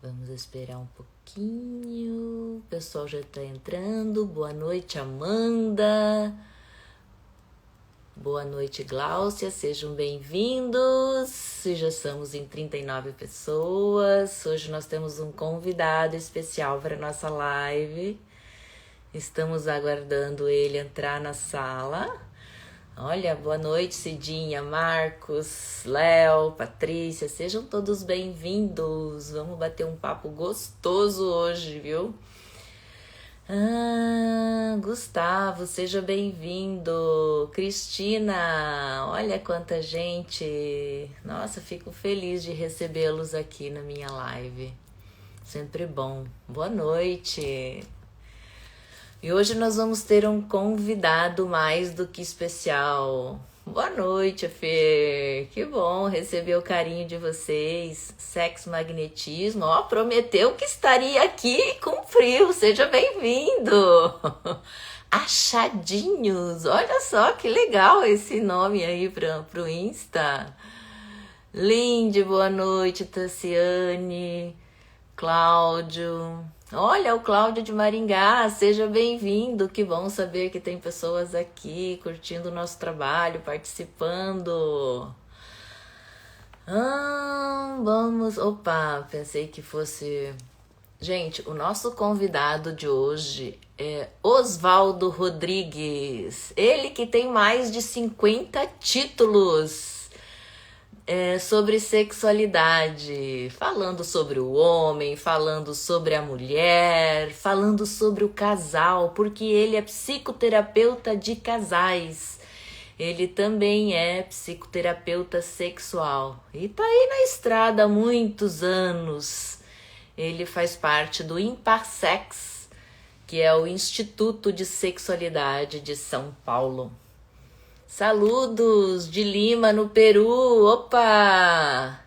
Vamos esperar um pouquinho. O pessoal já está entrando. Boa noite, Amanda. Boa noite, Gláucia. Sejam bem-vindos. Já estamos em 39 pessoas. Hoje nós temos um convidado especial para a nossa live. Estamos aguardando ele entrar na sala. Olha, boa noite, Cidinha, Marcos, Léo, Patrícia, sejam todos bem-vindos. Vamos bater um papo gostoso hoje, viu? Gustavo, seja bem-vindo. Cristina, olha quanta gente. Nossa, fico feliz de recebê-los aqui na minha live. Sempre bom. Boa noite. E hoje nós vamos ter um convidado mais do que especial. Boa noite, Fê. Que bom receber o carinho de vocês. Sexo Magnetismo. Ó, prometeu que estaria aqui e cumpriu. Seja bem-vindo. Achadinhos. Olha só que legal esse nome aí pro Insta. Linde, boa noite, Tassiane. Cláudio. Olha, o Cláudio de Maringá, seja bem-vindo. Que bom saber que tem pessoas aqui curtindo o nosso trabalho, participando. Vamos... Opa, pensei que fosse... Gente, o nosso convidado de hoje é Oswaldo Rodrigues. Ele que tem mais de 50 títulos. Sobre sexualidade, falando sobre o homem, falando sobre a mulher, falando sobre o casal, porque ele é psicoterapeuta de casais. Ele também é psicoterapeuta sexual e tá aí na estrada há muitos anos. Ele faz parte do Imparsex, que é o Instituto de Sexualidade de São Paulo. Saludos de Lima, no Peru. Opa!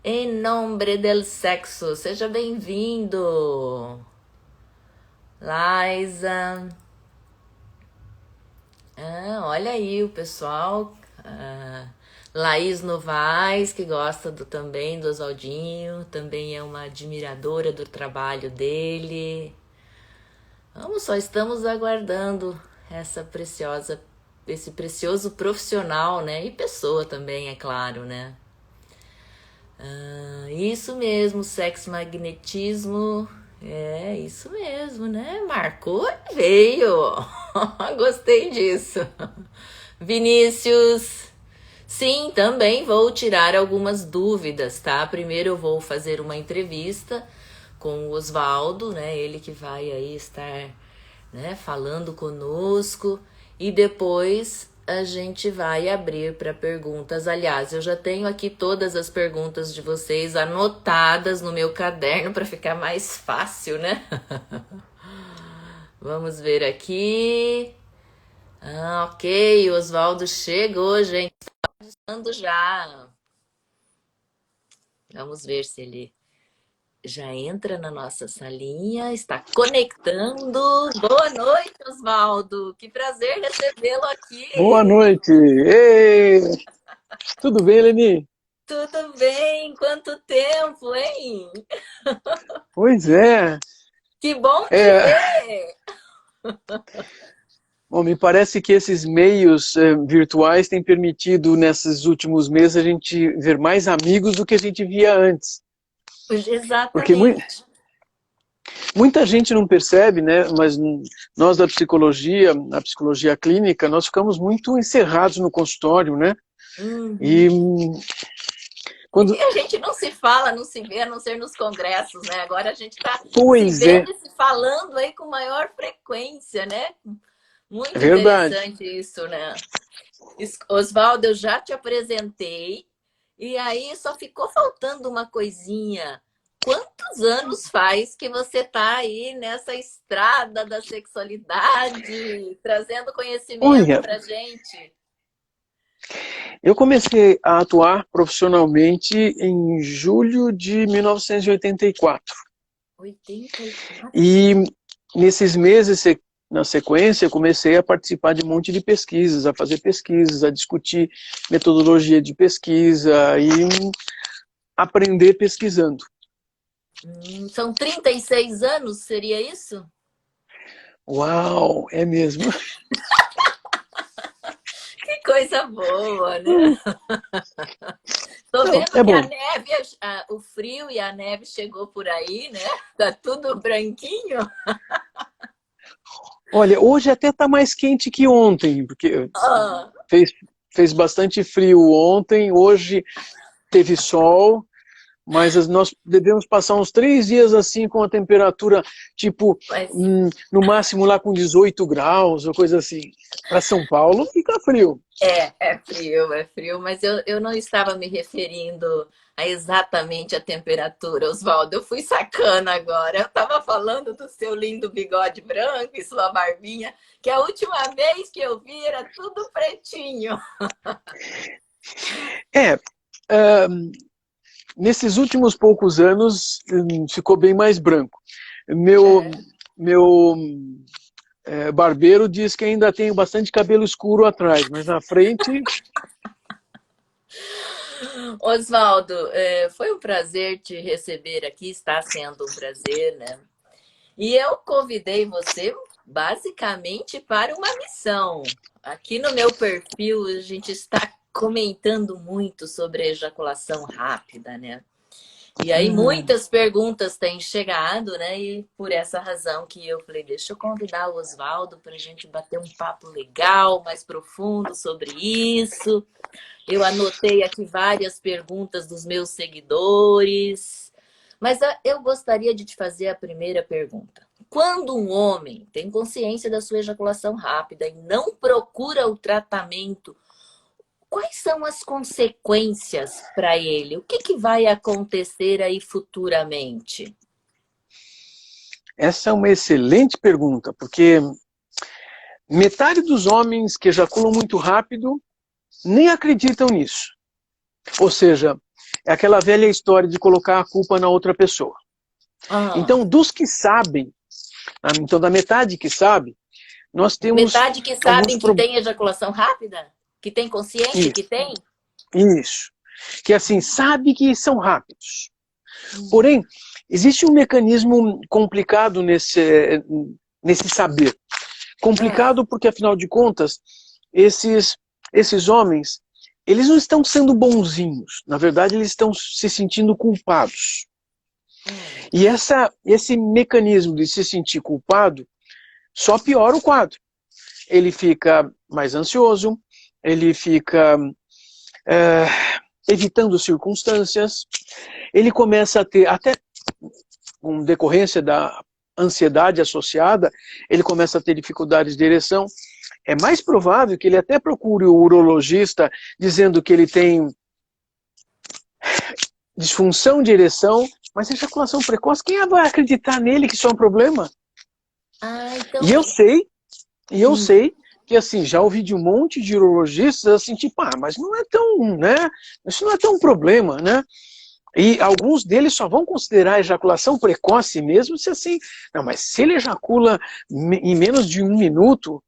Em nome del sexo, seja bem-vindo. Liza. Olha aí o pessoal. Laís Novaes, que gosta também do Oswaldinho. Também é uma admiradora do trabalho dele. Só estamos aguardando esse precioso profissional, né? E pessoa também, é claro, né? Isso mesmo, sexo magnetismo. É, isso mesmo, né? Marcou e veio. Gostei disso. Vinícius. Sim, também vou tirar algumas dúvidas, tá? Primeiro eu vou fazer uma entrevista com o Oswaldo, né? Ele que vai aí estar, né, falando conosco. E depois a gente vai abrir para perguntas. Aliás, eu já tenho aqui todas as perguntas de vocês anotadas no meu caderno para ficar mais fácil, né? Vamos ver aqui. Ok, o Oswaldo chegou, gente. Está avisando já. Vamos ver se ele já entra na nossa salinha, está conectando. Boa noite, Oswaldo. Que prazer recebê-lo aqui. Boa noite. Ei! Tudo bem, Leni? Tudo bem? Quanto tempo, hein? Pois é. Que bom te ver. Bom, me parece que esses meios virtuais têm permitido, nesses últimos meses, a gente ver mais amigos do que a gente via antes. Porque Exatamente. muita gente não percebe, né? Mas nós da psicologia, a psicologia clínica, nós ficamos muito encerrados no consultório, né? E E a gente não se fala, não se vê, a não ser nos congressos, né? Agora a gente está Pois se vendo e se falando aí com maior frequência, né? Muito Verdade. interessante isso, né? Oswaldo, eu já te apresentei e aí só ficou faltando uma coisinha. Quantos anos faz que você está aí nessa estrada da sexualidade, trazendo conhecimento para gente? Eu comecei a atuar profissionalmente em julho de 1984. 84? E nesses meses, na sequência, eu comecei a participar de um monte de pesquisas, a fazer pesquisas, a discutir metodologia de pesquisa e aprender pesquisando. São 36 anos, seria isso? Uau, é mesmo. Que coisa boa, né? Tô Não, vendo é que a bom. neve, o frio e a neve chegou por aí, né? Tá tudo branquinho. Olha, hoje até está mais quente que ontem, porque Ah, fez, fez bastante frio ontem, hoje teve sol, mas nós devemos passar uns 3 dias assim com a temperatura, tipo, mas no máximo lá com 18 graus, ou coisa assim. Para São Paulo fica frio. é frio, mas eu não estava me referindo a exatamente a temperatura, Oswaldo. Eu fui sacana agora. Eu estava falando do seu lindo bigode branco e sua barbinha, que a última vez que eu vi era tudo pretinho. É, nesses últimos poucos anos ficou bem mais branco. Meu, É. meu barbeiro diz que ainda tenho bastante cabelo escuro atrás, mas na frente. Oswaldo, foi um prazer te receber aqui, está sendo um prazer, né? E eu convidei você basicamente para uma missão. Aqui no meu perfil, a gente está comentando muito sobre a ejaculação rápida, né? E aí muitas perguntas têm chegado, né? E por essa razão que eu falei, deixa eu convidar o Oswaldo para a gente bater um papo legal, mais profundo sobre isso. Eu anotei aqui várias perguntas dos meus seguidores, mas eu gostaria de te fazer a primeira pergunta. Quando um homem tem consciência da sua ejaculação rápida e não procura o tratamento, quais são as consequências para ele? O que vai acontecer aí futuramente? Essa é uma excelente pergunta, porque metade dos homens que ejaculam muito rápido nem acreditam nisso. Ou seja, é aquela velha história de colocar a culpa na outra pessoa. Ah, Então, dos que sabem, então da metade que sabe, nós temos metade que alguns sabem que problemas. tem ejaculação rápida? Que tem consciência que Isso, tem? isso. Que assim, sabe que são rápidos. Hum, Porém, existe um mecanismo complicado nesse saber. ah, Complicado porque, afinal de contas, esses homens, eles não estão sendo bonzinhos. Na verdade, eles estão se sentindo culpados. hum. E esse mecanismo de se sentir culpado só piora o quadro. Ele fica mais ansioso, ele fica é, evitando circunstâncias, ele começa a ter, até com decorrência da ansiedade associada, ele começa a ter dificuldades de ereção. É mais provável que ele até procure o urologista dizendo que ele tem disfunção de ereção, mas ejaculação precoce, quem vai acreditar nele que isso é um problema? Ah, E então. eu sei, e eu Hum. sei que assim, já ouvi de um monte de urologistas assim, tipo, mas não é tão, né? Isso não é tão um problema, né? E alguns deles só vão considerar a ejaculação precoce mesmo se assim, não, mas se ele ejacula em menos de 1 minuto,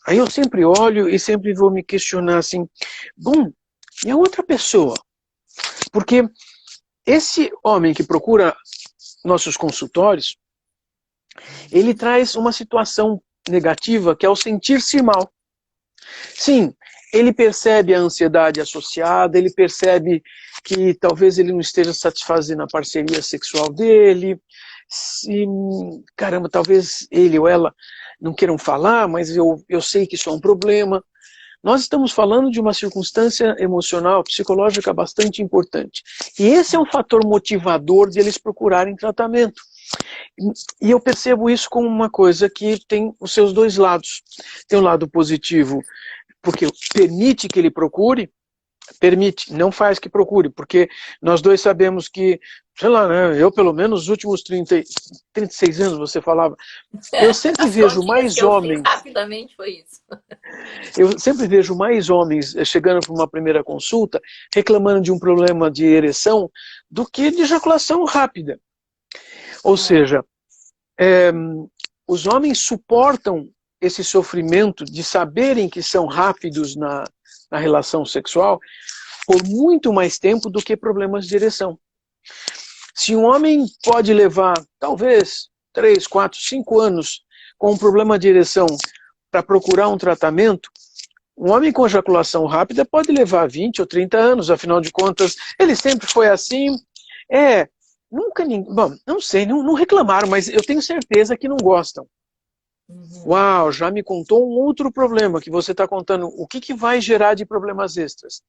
aí eu sempre olho e sempre vou me questionar assim, bom, e a outra pessoa? Porque esse homem que procura nossos consultórios, ele traz uma situação negativa que é o sentir-se mal. Sim, ele percebe a ansiedade associada, ele percebe que talvez ele não esteja satisfazendo a parceria sexual dele, se, caramba, talvez ele ou ela não queiram falar, mas eu sei que isso é um problema. Nós estamos falando de uma circunstância emocional, psicológica bastante importante. E esse é um fator motivador de eles procurarem tratamento. E eu percebo isso como uma coisa que tem os seus dois lados. Tem um lado positivo, porque permite que ele procure, permite, não faz que procure, porque nós dois sabemos que, sei lá, né, eu pelo menos nos últimos 36 anos, você falava, eu sempre As vejo continhas que mais eu fiz homens, rapidamente foi isso. chegando para uma primeira consulta, reclamando de um problema de ereção, do que de ejaculação rápida. Ou Ah, seja, os homens suportam esse sofrimento de saberem que são rápidos na relação sexual por muito mais tempo do que problemas de ereção. Se um homem pode levar, talvez, 3, 4, 5 anos com um problema de ereção para procurar um tratamento, um homem com ejaculação rápida pode levar 20 ou 30 anos, afinal de contas, ele sempre foi assim. Nunca ninguém... Bom, não sei, não reclamaram, mas eu tenho certeza que não gostam. Uau, já me contou um outro problema que você está contando. O que vai gerar de problemas extras?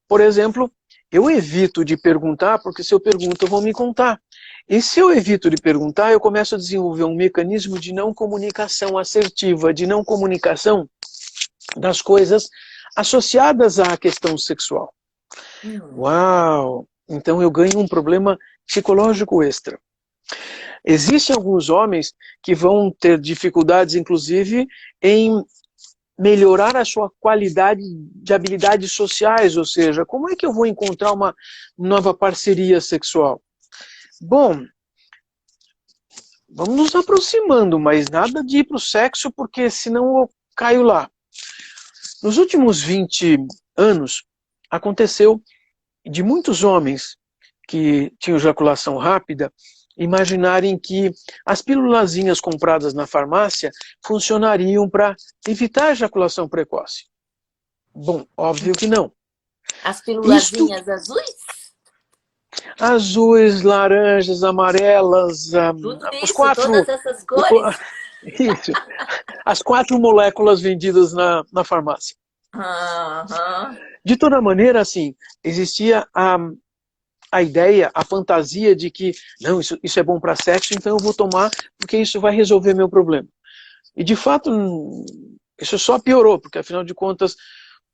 Por exemplo, eu evito de perguntar, porque se eu pergunto, vão me contar. E se eu evito de perguntar, eu começo a desenvolver um mecanismo de não comunicação assertiva, de não comunicação das coisas associadas à questão sexual. Uau! Então eu ganho um problema psicológico extra. Existem alguns homens que vão ter dificuldades, inclusive, em melhorar a sua qualidade de habilidades sociais, ou seja, como é que eu vou encontrar uma nova parceria sexual? Bom, vamos nos aproximando, mas nada de ir para o sexo, porque senão eu caio lá. Nos últimos 20 anos, aconteceu de muitos homens que tinham ejaculação rápida imaginarem que as pílulazinhas compradas na farmácia funcionariam para evitar a ejaculação precoce. Bom, óbvio que não. As pílulazinhas azuis? Azuis, laranjas, amarelas, Tudo os isso, 4... todas essas cores? Isso. As 4 moléculas vendidas na farmácia. De toda maneira, assim, existia a ideia, a fantasia de que, não, isso é bom para sexo, então eu vou tomar porque isso vai resolver meu problema. E de fato, isso só piorou, porque afinal de contas,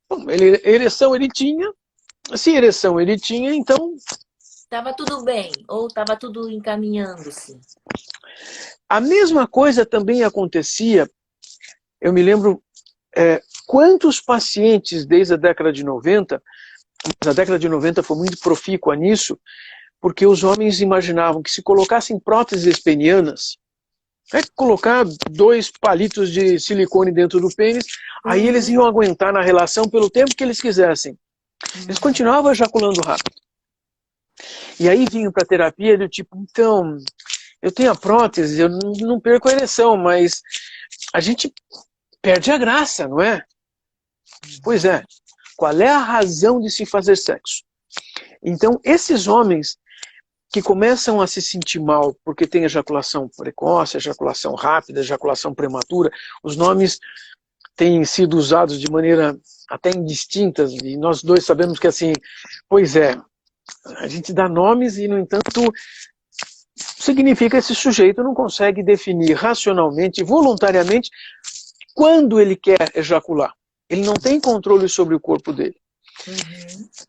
bom, ereção ele tinha, se ereção ele tinha, então... Estava tudo bem, ou estava tudo encaminhando-se? A mesma coisa também acontecia, eu me lembro, quantos pacientes desde a década de 90, mas a década de 90 foi muito profícua nisso, porque os homens imaginavam que se colocassem próteses penianas, colocar 2 palitos de silicone dentro do pênis, aí eles iam aguentar na relação pelo tempo que eles quisessem. Eles continuavam ejaculando rápido. E aí vinham para a terapia do tipo, então, eu tenho a prótese, eu não perco a ereção, mas a gente perde a graça, não é? Pois é. Qual é a razão de se fazer sexo? Então, esses homens que começam a se sentir mal porque tem ejaculação precoce, ejaculação rápida, ejaculação prematura, os nomes têm sido usados de maneira até indistinta, e nós dois sabemos que assim, pois é, a gente dá nomes e, no entanto, significa que esse sujeito não consegue definir racionalmente, voluntariamente, quando ele quer ejacular. Ele não tem controle sobre o corpo dele.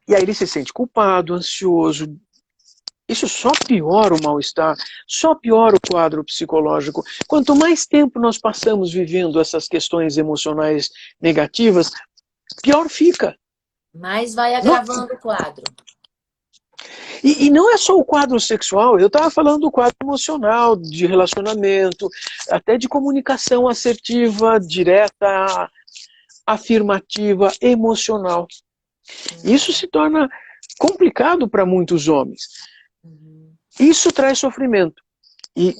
E aí ele se sente culpado, ansioso. Isso só piora o mal-estar, só piora o quadro psicológico. Quanto mais tempo nós passamos vivendo essas questões emocionais negativas, pior fica. Mas vai agravando o quadro. E não é só o quadro sexual, eu estava falando do quadro emocional, de relacionamento, até de comunicação assertiva, direta, afirmativa, emocional. Isso se torna complicado para muitos homens. Isso traz sofrimento. E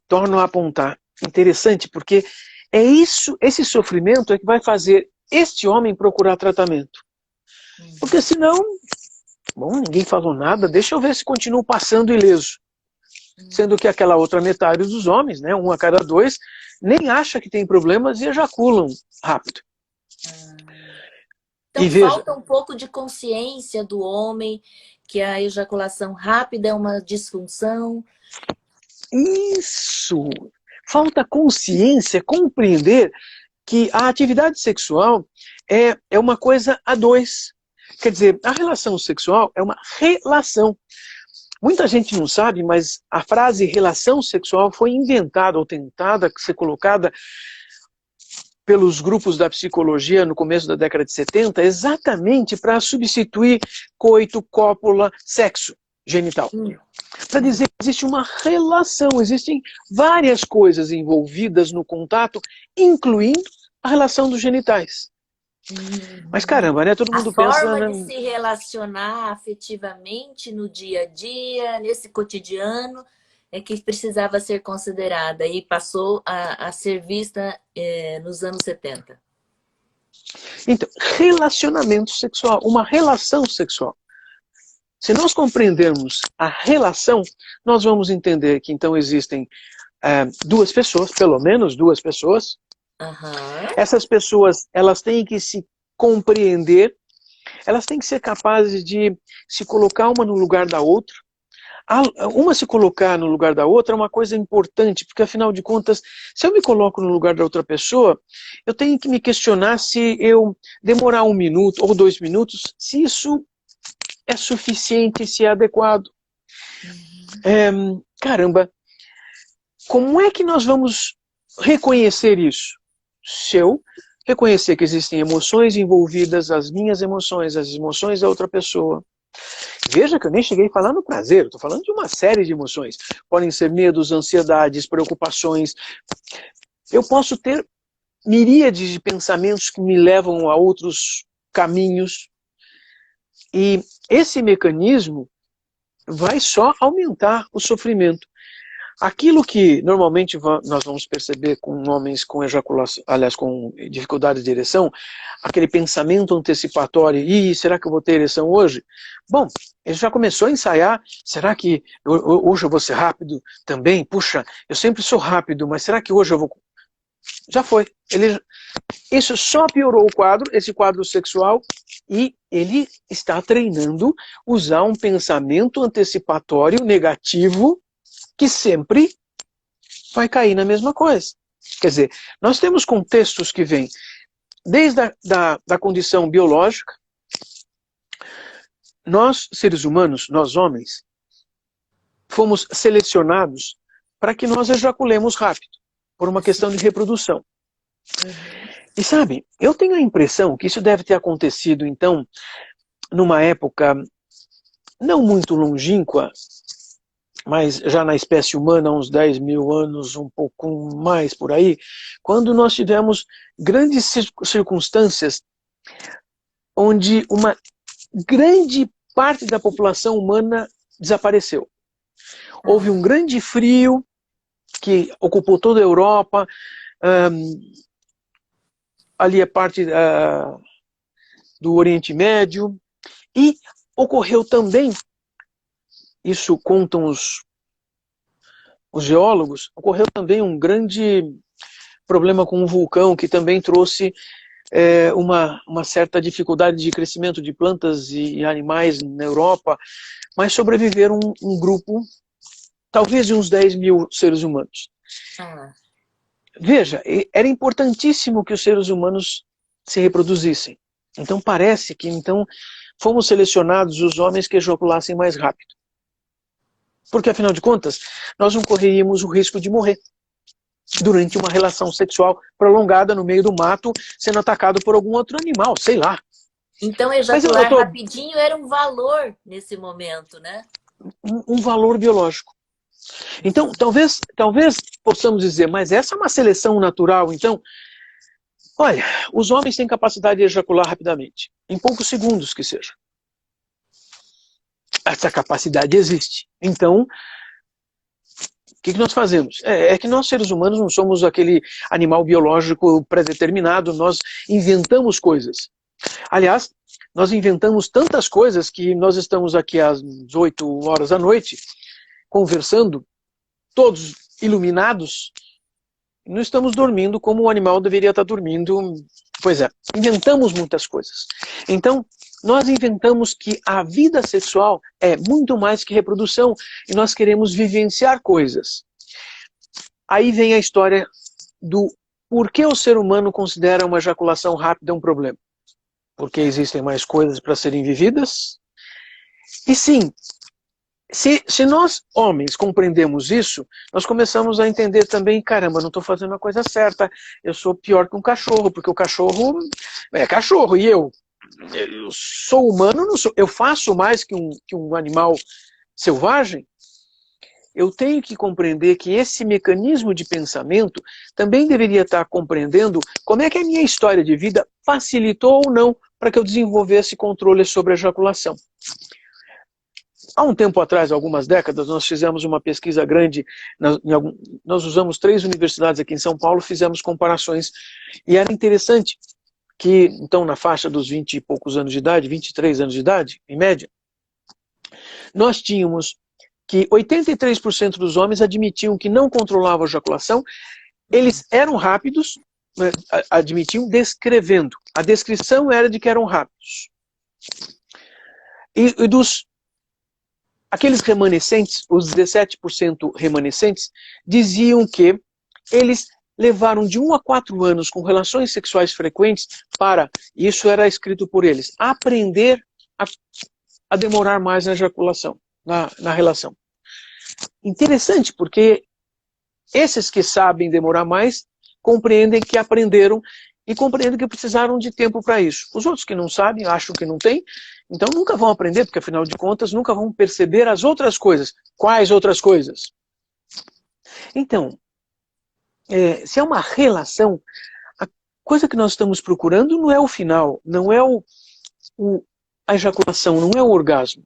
torno a apontar. Interessante, porque é isso, esse sofrimento é que vai fazer este homem procurar tratamento. Porque senão, bom, ninguém falou nada, deixa eu ver se continuo passando ileso. Sendo que aquela outra metade dos homens, né, 1 a cada 2, nem acha que tem problemas e ejaculam rápido. Então e veja, falta um pouco de consciência do homem que a ejaculação rápida é uma disfunção. Isso! Falta consciência, compreender que a atividade sexual é uma coisa a 2. Quer dizer, a relação sexual é uma relação. Muita gente não sabe, mas a frase relação sexual foi inventada ou tentada ser colocada pelos grupos da psicologia no começo da década de 70, exatamente para substituir coito, cópula, sexo. genital. Para dizer que existe uma relação, existem várias coisas envolvidas no contato, incluindo a relação dos genitais. Mas caramba, né? Todo A mundo pensa... forma de se relacionar afetivamente no dia a dia, nesse cotidiano, é que precisava ser considerada e passou a ser vista nos anos 70. Então, relacionamento sexual, uma relação sexual. Se nós compreendermos a relação, nós vamos entender que então existem duas pessoas, pelo menos duas pessoas. Uhum. Essas pessoas, elas têm que se compreender, elas têm que ser capazes de se colocar uma no lugar da outra. Uma se colocar no lugar da outra é uma coisa importante, porque afinal de contas, se eu me coloco no lugar da outra pessoa, eu tenho que me questionar se eu demorar 1 minuto ou 2 minutos, se isso é suficiente, se é adequado. Caramba, como é que nós vamos reconhecer isso? Se eu reconhecer que existem emoções envolvidas, as minhas emoções, as emoções da outra pessoa. Veja que eu nem cheguei a falar no prazer, estou falando de uma série de emoções. Podem ser medos, ansiedades, preocupações. Eu posso ter miríades de pensamentos que me levam a outros caminhos. E esse mecanismo vai só aumentar o sofrimento. Aquilo que normalmente nós vamos perceber com homens com ejaculação, aliás, com dificuldade de ereção, aquele pensamento antecipatório, será que eu vou ter ereção hoje? Bom, ele já começou a ensaiar, será que hoje eu vou ser rápido também? Puxa, eu sempre sou rápido, mas será que hoje eu vou... Já foi. Isso só piorou o quadro, esse quadro sexual, e ele está treinando usar um pensamento antecipatório negativo que sempre vai cair na mesma coisa. Quer dizer, nós temos contextos que vêm desde da condição biológica. Nós, seres humanos, nós homens, fomos selecionados para que nós ejaculemos rápido, por uma questão de reprodução. E sabe, eu tenho a impressão que isso deve ter acontecido, então, numa época não muito longínqua, mas já na espécie humana, uns 10 mil anos, um pouco mais por aí, quando nós tivemos grandes circunstâncias onde uma grande parte da população humana desapareceu. Houve um grande frio que ocupou toda a Europa, ali a parte do Oriente Médio, e ocorreu também, isso contam os geólogos, ocorreu também um grande problema com um vulcão que também trouxe uma certa dificuldade de crescimento de plantas e animais na Europa, mas sobreviveram um grupo, talvez de uns 10 mil seres humanos. Veja, era importantíssimo que os seres humanos se reproduzissem. Então parece que fomos selecionados os homens que ejaculassem mais rápido. Porque, afinal de contas, nós não correríamos o risco de morrer durante uma relação sexual prolongada no meio do mato, sendo atacado por algum outro animal, sei lá. Então, ejacular rapidinho era um valor nesse momento, né? Um valor biológico. Então, talvez possamos dizer, mas essa é uma seleção natural, então... Olha, os homens têm capacidade de ejacular rapidamente, em poucos segundos que seja. Essa capacidade existe. Então, o que nós fazemos? É que nós, seres humanos, não somos aquele animal biológico predeterminado, nós inventamos coisas. Aliás, nós inventamos tantas coisas que nós estamos aqui às 8 horas da noite, conversando, todos iluminados, não estamos dormindo como o animal deveria estar dormindo. Pois é, inventamos muitas coisas. Então, nós inventamos que a vida sexual é muito mais que reprodução e nós queremos vivenciar coisas. Aí vem a história do por que o ser humano considera uma ejaculação rápida um problema. Porque existem mais coisas para serem vividas? E sim, se nós, homens, compreendemos isso, nós começamos a entender também, caramba, não estou fazendo a coisa certa, eu sou pior que um cachorro, porque o cachorro é cachorro, e eu sou humano, não sou, eu faço mais que um animal selvagem, eu tenho que compreender que esse mecanismo de pensamento também deveria estar compreendendo como é que a minha história de vida facilitou ou não para que eu desenvolvesse controle sobre a ejaculação. Há um tempo atrás, algumas décadas, nós fizemos uma pesquisa grande, nós usamos 3 universidades aqui em São Paulo, fizemos comparações, e era interessante que, então, na faixa dos 20 e poucos anos de idade, 23 anos de idade, em média, nós tínhamos que 83% dos homens admitiam que não controlavam a ejaculação, eles eram rápidos, admitiam descrevendo. A descrição era de que eram rápidos. E aqueles remanescentes, os 17% remanescentes, diziam que eles levaram de 1 a 4 anos com relações sexuais frequentes para, isso era escrito por eles, aprender a demorar mais na ejaculação, na relação. Interessante, porque esses que sabem demorar mais, compreendem que aprenderam e compreendem que precisaram de tempo para isso. Os outros que não sabem, acham que não têm, então nunca vão aprender, porque afinal de contas nunca vão perceber as outras coisas. Quais outras coisas? Então, se é uma relação, a coisa que nós estamos procurando não é o final, não é a ejaculação, não é o orgasmo,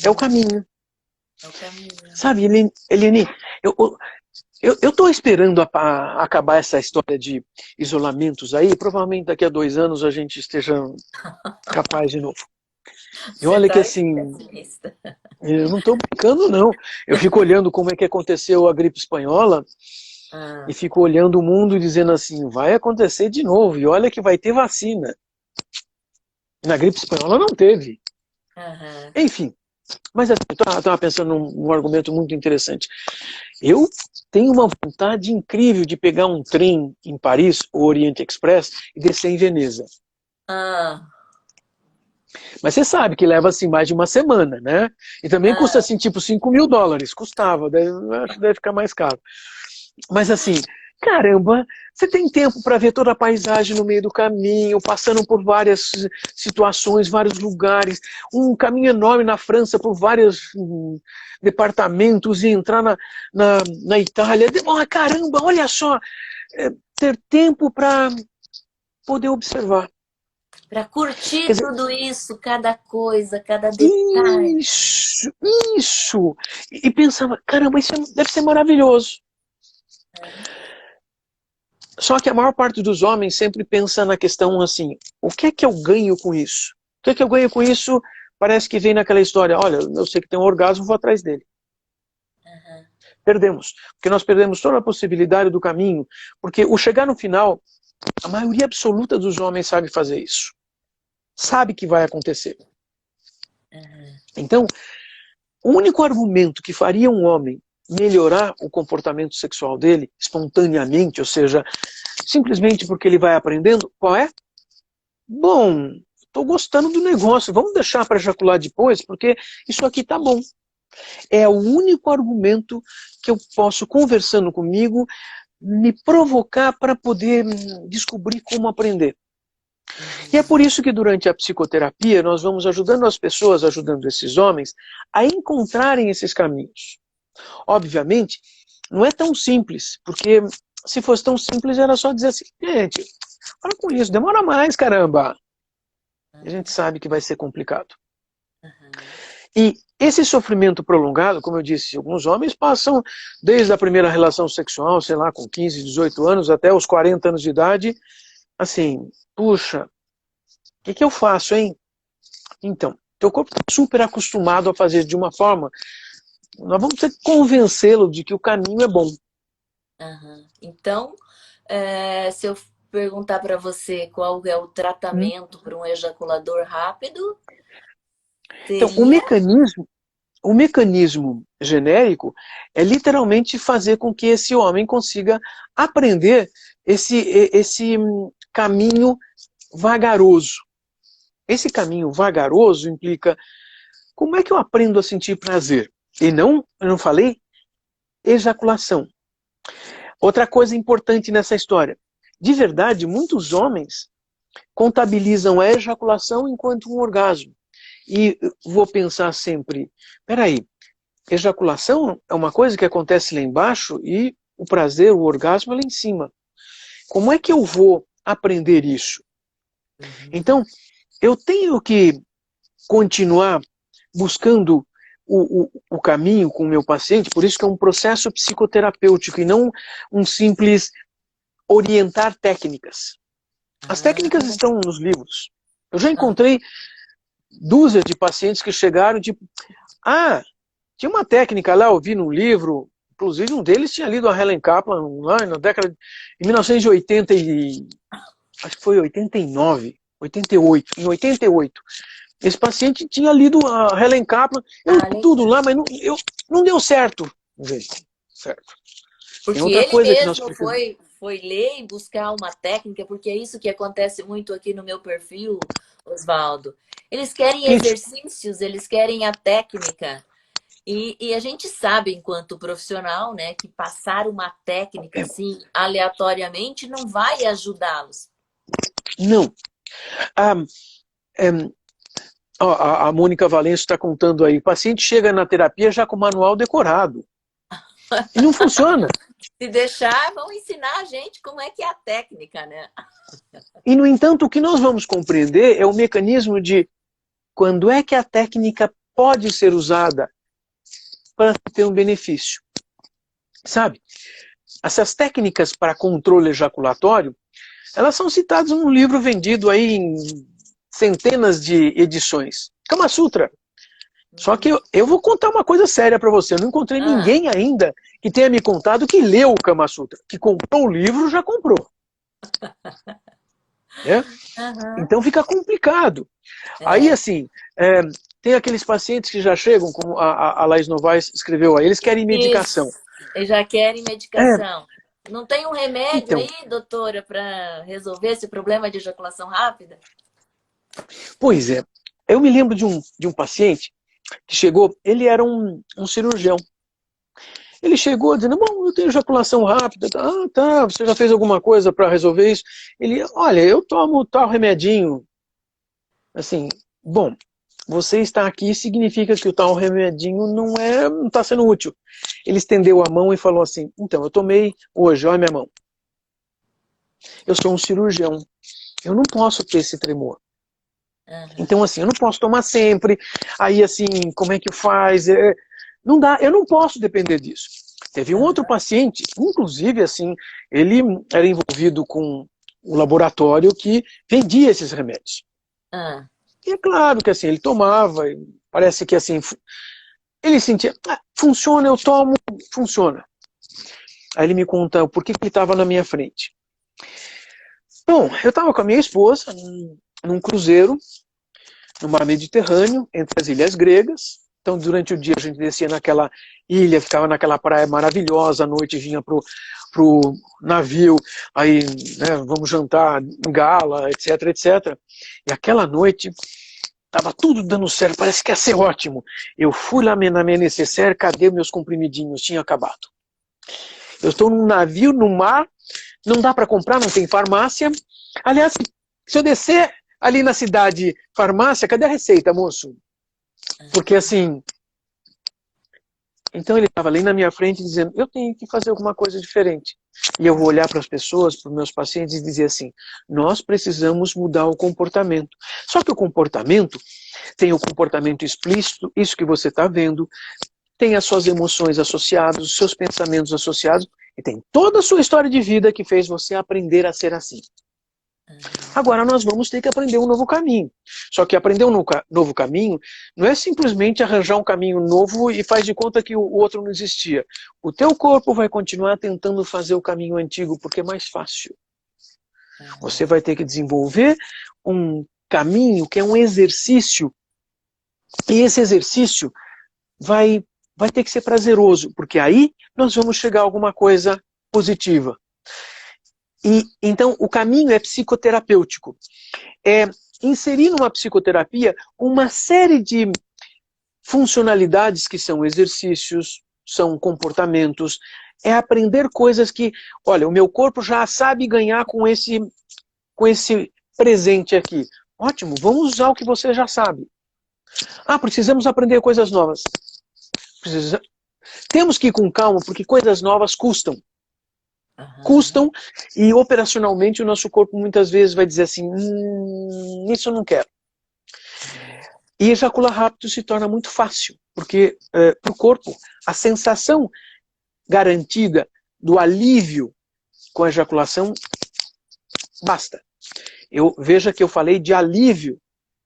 é o caminho. É o caminho. Sabe, Eliane, eu estou esperando acabar essa história de isolamentos aí, provavelmente daqui a 2 anos a gente esteja capaz de novo. E olha que assim, eu não estou brincando não, eu fico olhando como é que aconteceu a gripe espanhola, e fico olhando o mundo e dizendo assim, vai acontecer de novo, e olha que vai ter vacina. Na gripe espanhola não teve. Enfim. Mas eu estava pensando num argumento muito interessante. Eu tenho uma vontade incrível de pegar um trem em Paris, o Orient Express, e descer em Veneza. Mas você sabe que leva assim mais de uma semana, né? E também custa assim tipo $5.000. Custava, acho que deve ficar mais caro. Mas assim, caramba, você tem tempo para ver toda a paisagem no meio do caminho, passando por várias situações, vários lugares, um caminho enorme na França por vários departamentos e entrar na Itália. Caramba, olha só, ter tempo para poder observar. Para curtir tudo isso, cada coisa, cada detalhe. Isso! E pensava, caramba, isso deve ser maravilhoso. Só que a maior parte dos homens sempre pensa na questão assim, o que é que eu ganho com isso? O que é que eu ganho com isso? Parece que vem naquela história, olha, eu sei que tem um orgasmo, vou atrás dele. Perdemos, porque nós perdemos toda a possibilidade do caminho, porque o chegar no final, a maioria absoluta dos homens sabe fazer isso. Sabe que vai acontecer. Então, o único argumento que faria um homem melhorar o comportamento sexual dele espontaneamente, ou seja, simplesmente porque ele vai aprendendo, qual é? Bom, estou gostando do negócio, vamos deixar para ejacular depois, porque isso aqui tá bom. É o único argumento que eu posso, conversando comigo, me provocar para poder descobrir como aprender. E é por isso que durante a psicoterapia nós vamos ajudando as pessoas, ajudando esses homens, a encontrarem esses caminhos. Obviamente, não é tão simples, porque se fosse tão simples era só dizer assim, gente, para com isso, demora mais, caramba. A gente sabe que vai ser complicado. E esse sofrimento prolongado, como eu disse, alguns homens passam desde a primeira relação sexual, sei lá, com 15, 18 anos, até os 40 anos de idade, assim, puxa, o que eu faço, hein? Então, teu corpo está super acostumado a fazer de uma forma, nós vamos ter que convencê-lo de que o caminho é bom. Então, se eu perguntar para você qual é o tratamento para um ejaculador rápido, então, o mecanismo genérico é literalmente fazer com que esse homem consiga aprender esse caminho vagaroso. Esse caminho vagaroso implica como é que eu aprendo a sentir prazer? E não, eu não falei, ejaculação. Outra coisa importante nessa história. De verdade, muitos homens contabilizam a ejaculação enquanto um orgasmo. E vou pensar sempre, peraí, ejaculação é uma coisa que acontece lá embaixo e o prazer, o orgasmo é lá em cima. Como é que eu vou aprender isso? Então, eu tenho que continuar buscando o caminho com o meu paciente, por isso que é um processo psicoterapêutico e não um simples orientar técnicas. As técnicas estão nos livros. Eu já encontrei dúzias de pacientes que chegaram tipo, tinha uma técnica lá, eu vi num livro, inclusive um deles tinha lido a Helen Kaplan lá na década de 1980 acho que foi 89, 88, em 88. Esse paciente tinha lido a Helen Kaplan, eu li tudo lá, mas não deu certo. Certo. Porque Tem outra ele coisa que nós mesmo precisamos. foi ler e buscar uma técnica, porque é isso que acontece muito aqui no meu perfil, Osvaldo. Eles querem Isso. exercícios, eles querem a técnica. E a gente sabe, enquanto profissional, né, que passar uma técnica assim, aleatoriamente, não vai ajudá-los. Não. A Mônica Valença está contando aí. O paciente chega na terapia já com o manual decorado. E não funciona. Se deixar, vão ensinar a gente como é que é a técnica, né? E, no entanto, o que nós vamos compreender é o mecanismo de quando é que a técnica pode ser usada para ter um benefício. Sabe? Essas técnicas para controle ejaculatório, elas são citadas num livro vendido aí em centenas de edições. Kama Sutra. Só que eu vou contar uma coisa séria para você. Eu não encontrei ninguém ainda que tenha me contado que leu o Kama Sutra. Que comprou o livro, já comprou. É? Então fica complicado. Aí, assim, tem aqueles pacientes que já chegam, como a Laís Novaes escreveu aí, eles querem medicação. Isso, eles já querem medicação. Não tem um remédio então, aí, doutora, para resolver esse problema de ejaculação rápida? Pois é. Eu me lembro de um paciente que chegou, ele era um cirurgião. Ele chegou dizendo, bom, eu tenho ejaculação rápida. Ah, tá, você já fez alguma coisa para resolver isso? Ele, olha, eu tomo tal remedinho. Assim, bom, você está aqui significa que o tal remedinho não está sendo útil. Ele estendeu a mão e falou assim, então, eu tomei hoje, olha a minha mão. Eu sou um cirurgião, eu não posso ter esse tremor. Então, assim, eu não posso tomar sempre. Aí, assim, como é que faz? Não dá, eu não posso depender disso. Teve um outro paciente, inclusive, assim, ele era envolvido com o laboratório que vendia esses remédios. E é claro que, assim, ele tomava, parece que, assim, ele sentia, funciona, eu tomo, funciona. Aí ele me conta por que ele estava na minha frente. Bom, eu estava com a minha esposa num cruzeiro, no mar Mediterrâneo, entre as ilhas gregas. Então, durante o dia, a gente descia naquela ilha, ficava naquela praia maravilhosa, à noite vinha pro navio, aí, né, vamos jantar em gala, etc, etc. E aquela noite, estava tudo dando certo, parece que ia ser ótimo. Eu fui lá na minha necessaire, cadê meus comprimidinhos? Tinha acabado. Eu estou num navio, no mar, não dá para comprar, não tem farmácia. Aliás, se eu descer ali na cidade, farmácia, cadê a receita, moço? Porque assim... Então ele estava ali na minha frente dizendo, eu tenho que fazer alguma coisa diferente. E eu vou olhar para as pessoas, para os meus pacientes e dizer assim, nós precisamos mudar o comportamento. Só que o comportamento tem o comportamento explícito, isso que você está vendo, tem as suas emoções associadas, os seus pensamentos associados, e tem toda a sua história de vida que fez você aprender a ser assim. Agora nós vamos ter que aprender um novo caminho. Só que aprender um novo caminho não é simplesmente arranjar um caminho novo e faz de conta que o outro não existia. O teu corpo vai continuar tentando fazer o caminho antigo porque é mais fácil. Você vai ter que desenvolver um caminho que é um exercício. E esse exercício vai ter que ser prazeroso, porque aí nós vamos chegar a alguma coisa positiva. E, então, o caminho é psicoterapêutico. É inserir numa psicoterapia uma série de funcionalidades que são exercícios, são comportamentos, é aprender coisas que, olha, o meu corpo já sabe ganhar com esse presente aqui. Ótimo, vamos usar o que você já sabe. Precisamos aprender coisas novas. Temos que ir com calma, porque coisas novas custam. Aham. Custam, e operacionalmente o nosso corpo muitas vezes vai dizer assim, isso eu não quero. E ejacular rápido se torna muito fácil, porque para o corpo a sensação garantida do alívio com a ejaculação basta. Veja que eu falei de alívio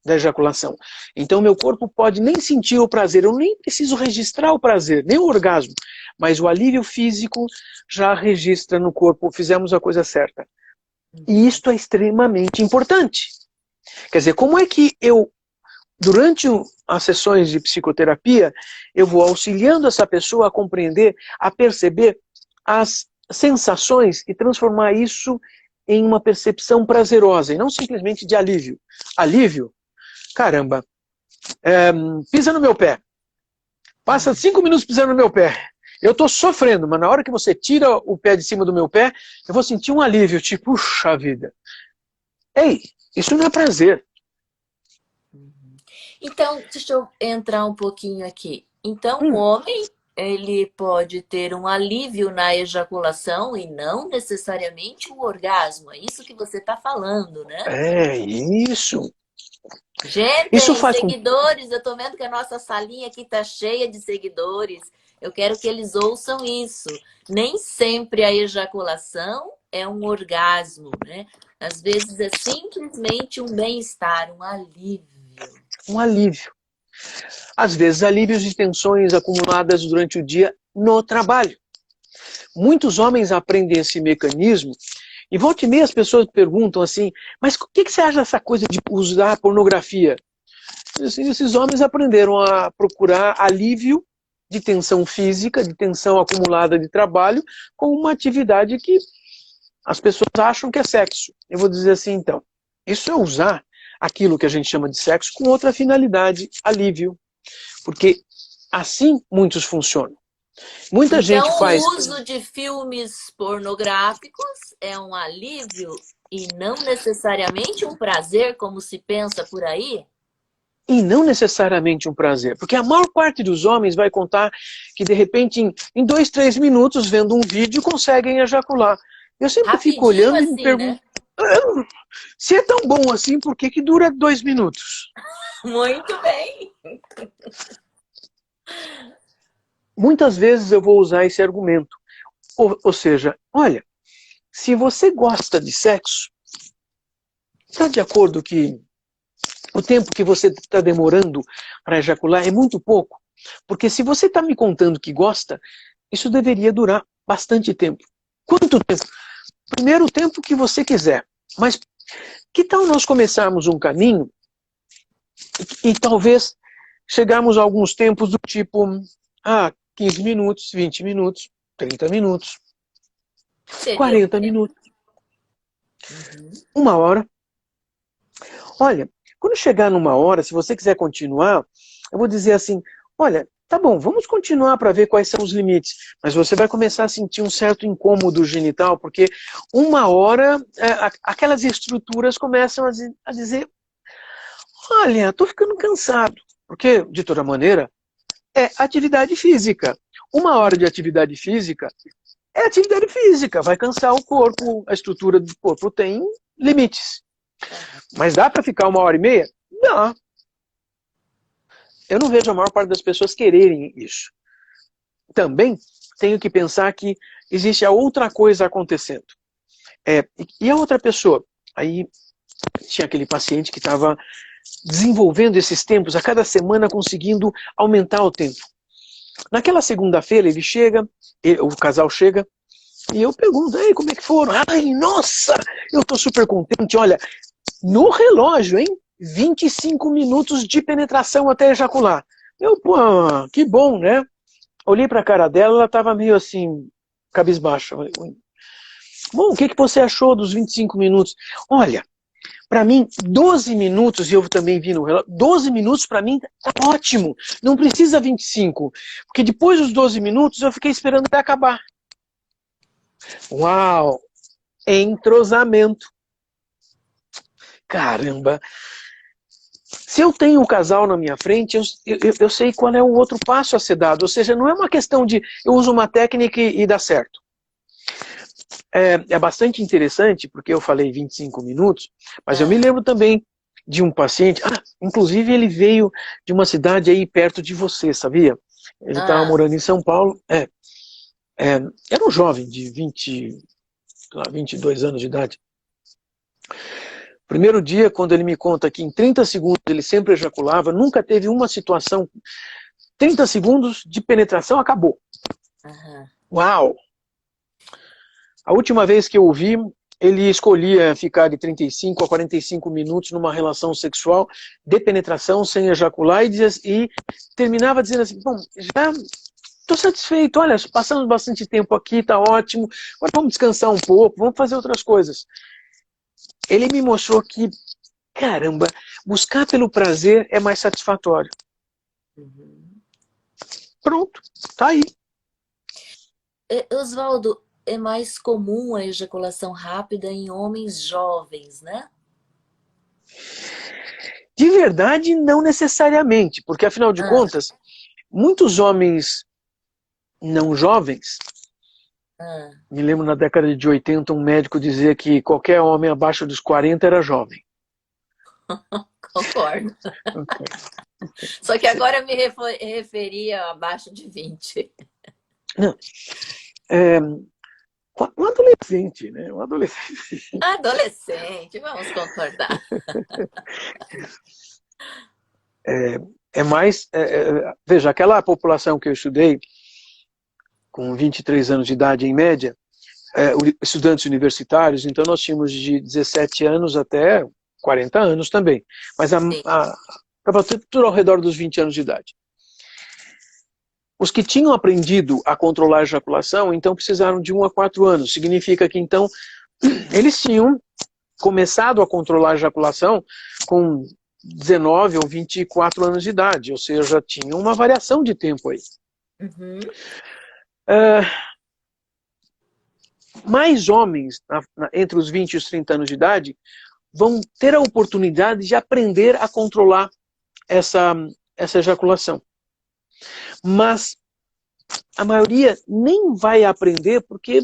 da ejaculação. Então meu corpo pode nem sentir o prazer, eu nem preciso registrar o prazer, nem o orgasmo, mas o alívio físico já registra no corpo, fizemos a coisa certa. E isto é extremamente importante. Quer dizer, como é que eu, durante as sessões de psicoterapia, eu vou auxiliando essa pessoa a compreender, a perceber as sensações e transformar isso em uma percepção prazerosa, e não simplesmente de alívio. Alívio? Caramba, pisa no meu pé. Passa 5 minutos pisando no meu pé. Eu estou sofrendo, mas na hora que você tira o pé de cima do meu pé, eu vou sentir um alívio, tipo, puxa vida. Ei, isso não é prazer. Então, deixa eu entrar um pouquinho aqui. Então, o homem, ele pode ter um alívio na ejaculação e não necessariamente um orgasmo. É isso que você está falando, né? É isso. Isso Gente, faz com... seguidores, eu tô vendo que a nossa salinha aqui tá cheia de seguidores. Eu quero que eles ouçam isso. Nem sempre a ejaculação é um orgasmo, né? Às vezes é simplesmente um bem-estar, um alívio. um alívio. Às vezes, alívios de tensões acumuladas durante o dia no trabalho. Muitos homens aprendem esse mecanismo e volta e meia as pessoas perguntam assim, mas o que você acha dessa coisa de usar pornografia? Assim, esses homens aprenderam a procurar alívio de tensão física, de tensão acumulada de trabalho, com uma atividade que as pessoas acham que é sexo. Eu vou dizer assim, então, isso é usar aquilo que a gente chama de sexo com outra finalidade, alívio. Porque assim muitos funcionam. Muita gente Então, faz... o uso de filmes pornográficos é um alívio e não necessariamente um prazer, como se pensa por aí? E não necessariamente um prazer. Porque a maior parte dos homens vai contar que, de repente, em 2, 3 minutos, vendo um vídeo, conseguem ejacular. Eu sempre fico Rapidinho olhando e me assim, pergunto, né? se é tão bom assim, por que dura 2 minutos? Muito bem. Muitas vezes eu vou usar esse argumento. Ou seja, olha, se você gosta de sexo, está de acordo que o tempo que você está demorando para ejacular é muito pouco? Porque se você está me contando que gosta, isso deveria durar bastante tempo. Quanto tempo? Primeiro, o tempo que você quiser. Mas que tal nós começarmos um caminho e talvez chegarmos a alguns tempos do tipo 15 minutos, 20 minutos, 30 minutos, Seria o 40 tempo. minutos, Uhum. 1 hora. Olha, quando chegar numa hora, se você quiser continuar, eu vou dizer assim, olha, tá bom, vamos continuar para ver quais são os limites, mas você vai começar a sentir um certo incômodo genital, porque 1 hora, aquelas estruturas começam a dizer, olha, estou ficando cansado, porque, de toda maneira, é atividade física. 1 hora de atividade física é atividade física, vai cansar o corpo, a estrutura do corpo tem limites. Mas dá para ficar 1 hora e meia? Dá. Eu não vejo a maior parte das pessoas quererem isso. Também tenho que pensar que existe a outra coisa acontecendo. E a outra pessoa? Aí tinha aquele paciente que estava desenvolvendo esses tempos, a cada semana conseguindo aumentar o tempo. Naquela segunda-feira ele chega, o casal chega, e eu pergunto, ei, como é que foram? Ai, nossa, eu estou super contente, olha, no relógio, hein? 25 minutos de penetração até ejacular. Pô, que bom, né? Olhei para a cara dela, ela estava meio assim, cabisbaixa. Bom, o que você achou dos 25 minutos? Olha, para mim, 12 minutos, e eu também vi no relógio, 12 minutos para mim tá ótimo. Não precisa 25. Porque depois dos 12 minutos eu fiquei esperando até acabar. Uau! Entrosamento. Caramba! Se eu tenho um casal na minha frente, eu sei qual é o outro passo a ser dado. Ou seja, não é uma questão de eu uso uma técnica e dá certo. É bastante interessante, porque eu falei 25 minutos, mas eu me lembro também de um paciente, inclusive ele veio de uma cidade aí perto de você, sabia? Ele estava morando em São Paulo, era um jovem de 22 anos de idade. Primeiro dia, quando ele me conta que em 30 segundos ele sempre ejaculava, nunca teve uma situação, 30 segundos de penetração, acabou. Uau! A última vez que eu o vi, ele escolhia ficar de 35 a 45 minutos numa relação sexual de penetração, sem ejacular, e terminava dizendo assim, bom, já estou satisfeito, olha, passamos bastante tempo aqui, está ótimo, agora vamos descansar um pouco, vamos fazer outras coisas. Ele me mostrou que, caramba, buscar pelo prazer é mais satisfatório. Pronto, tá aí. Oswaldo, é mais comum a ejaculação rápida em homens jovens, né? De verdade, não necessariamente, porque afinal de contas, muitos homens não jovens, me lembro na década de 80 um médico dizia que qualquer homem abaixo dos 40 era jovem. Concordo. Só que agora eu me referia a abaixo de 20. Não. Um adolescente, né? Um adolescente. Adolescente, vamos concordar. Veja, aquela população que eu estudei, com 23 anos de idade em média, estudantes universitários, então nós tínhamos de 17 anos até 40 anos também. Mas estava tudo ao redor dos 20 anos de idade. Os que tinham aprendido a controlar a ejaculação, então precisaram de 1 a 4 anos. Significa que, então, eles tinham começado a controlar a ejaculação com 19 ou 24 anos de idade, ou seja, tinha uma variação de tempo aí. Mais homens, entre os 20 e os 30 anos de idade, vão ter a oportunidade de aprender a controlar essa ejaculação. Mas a maioria nem vai aprender porque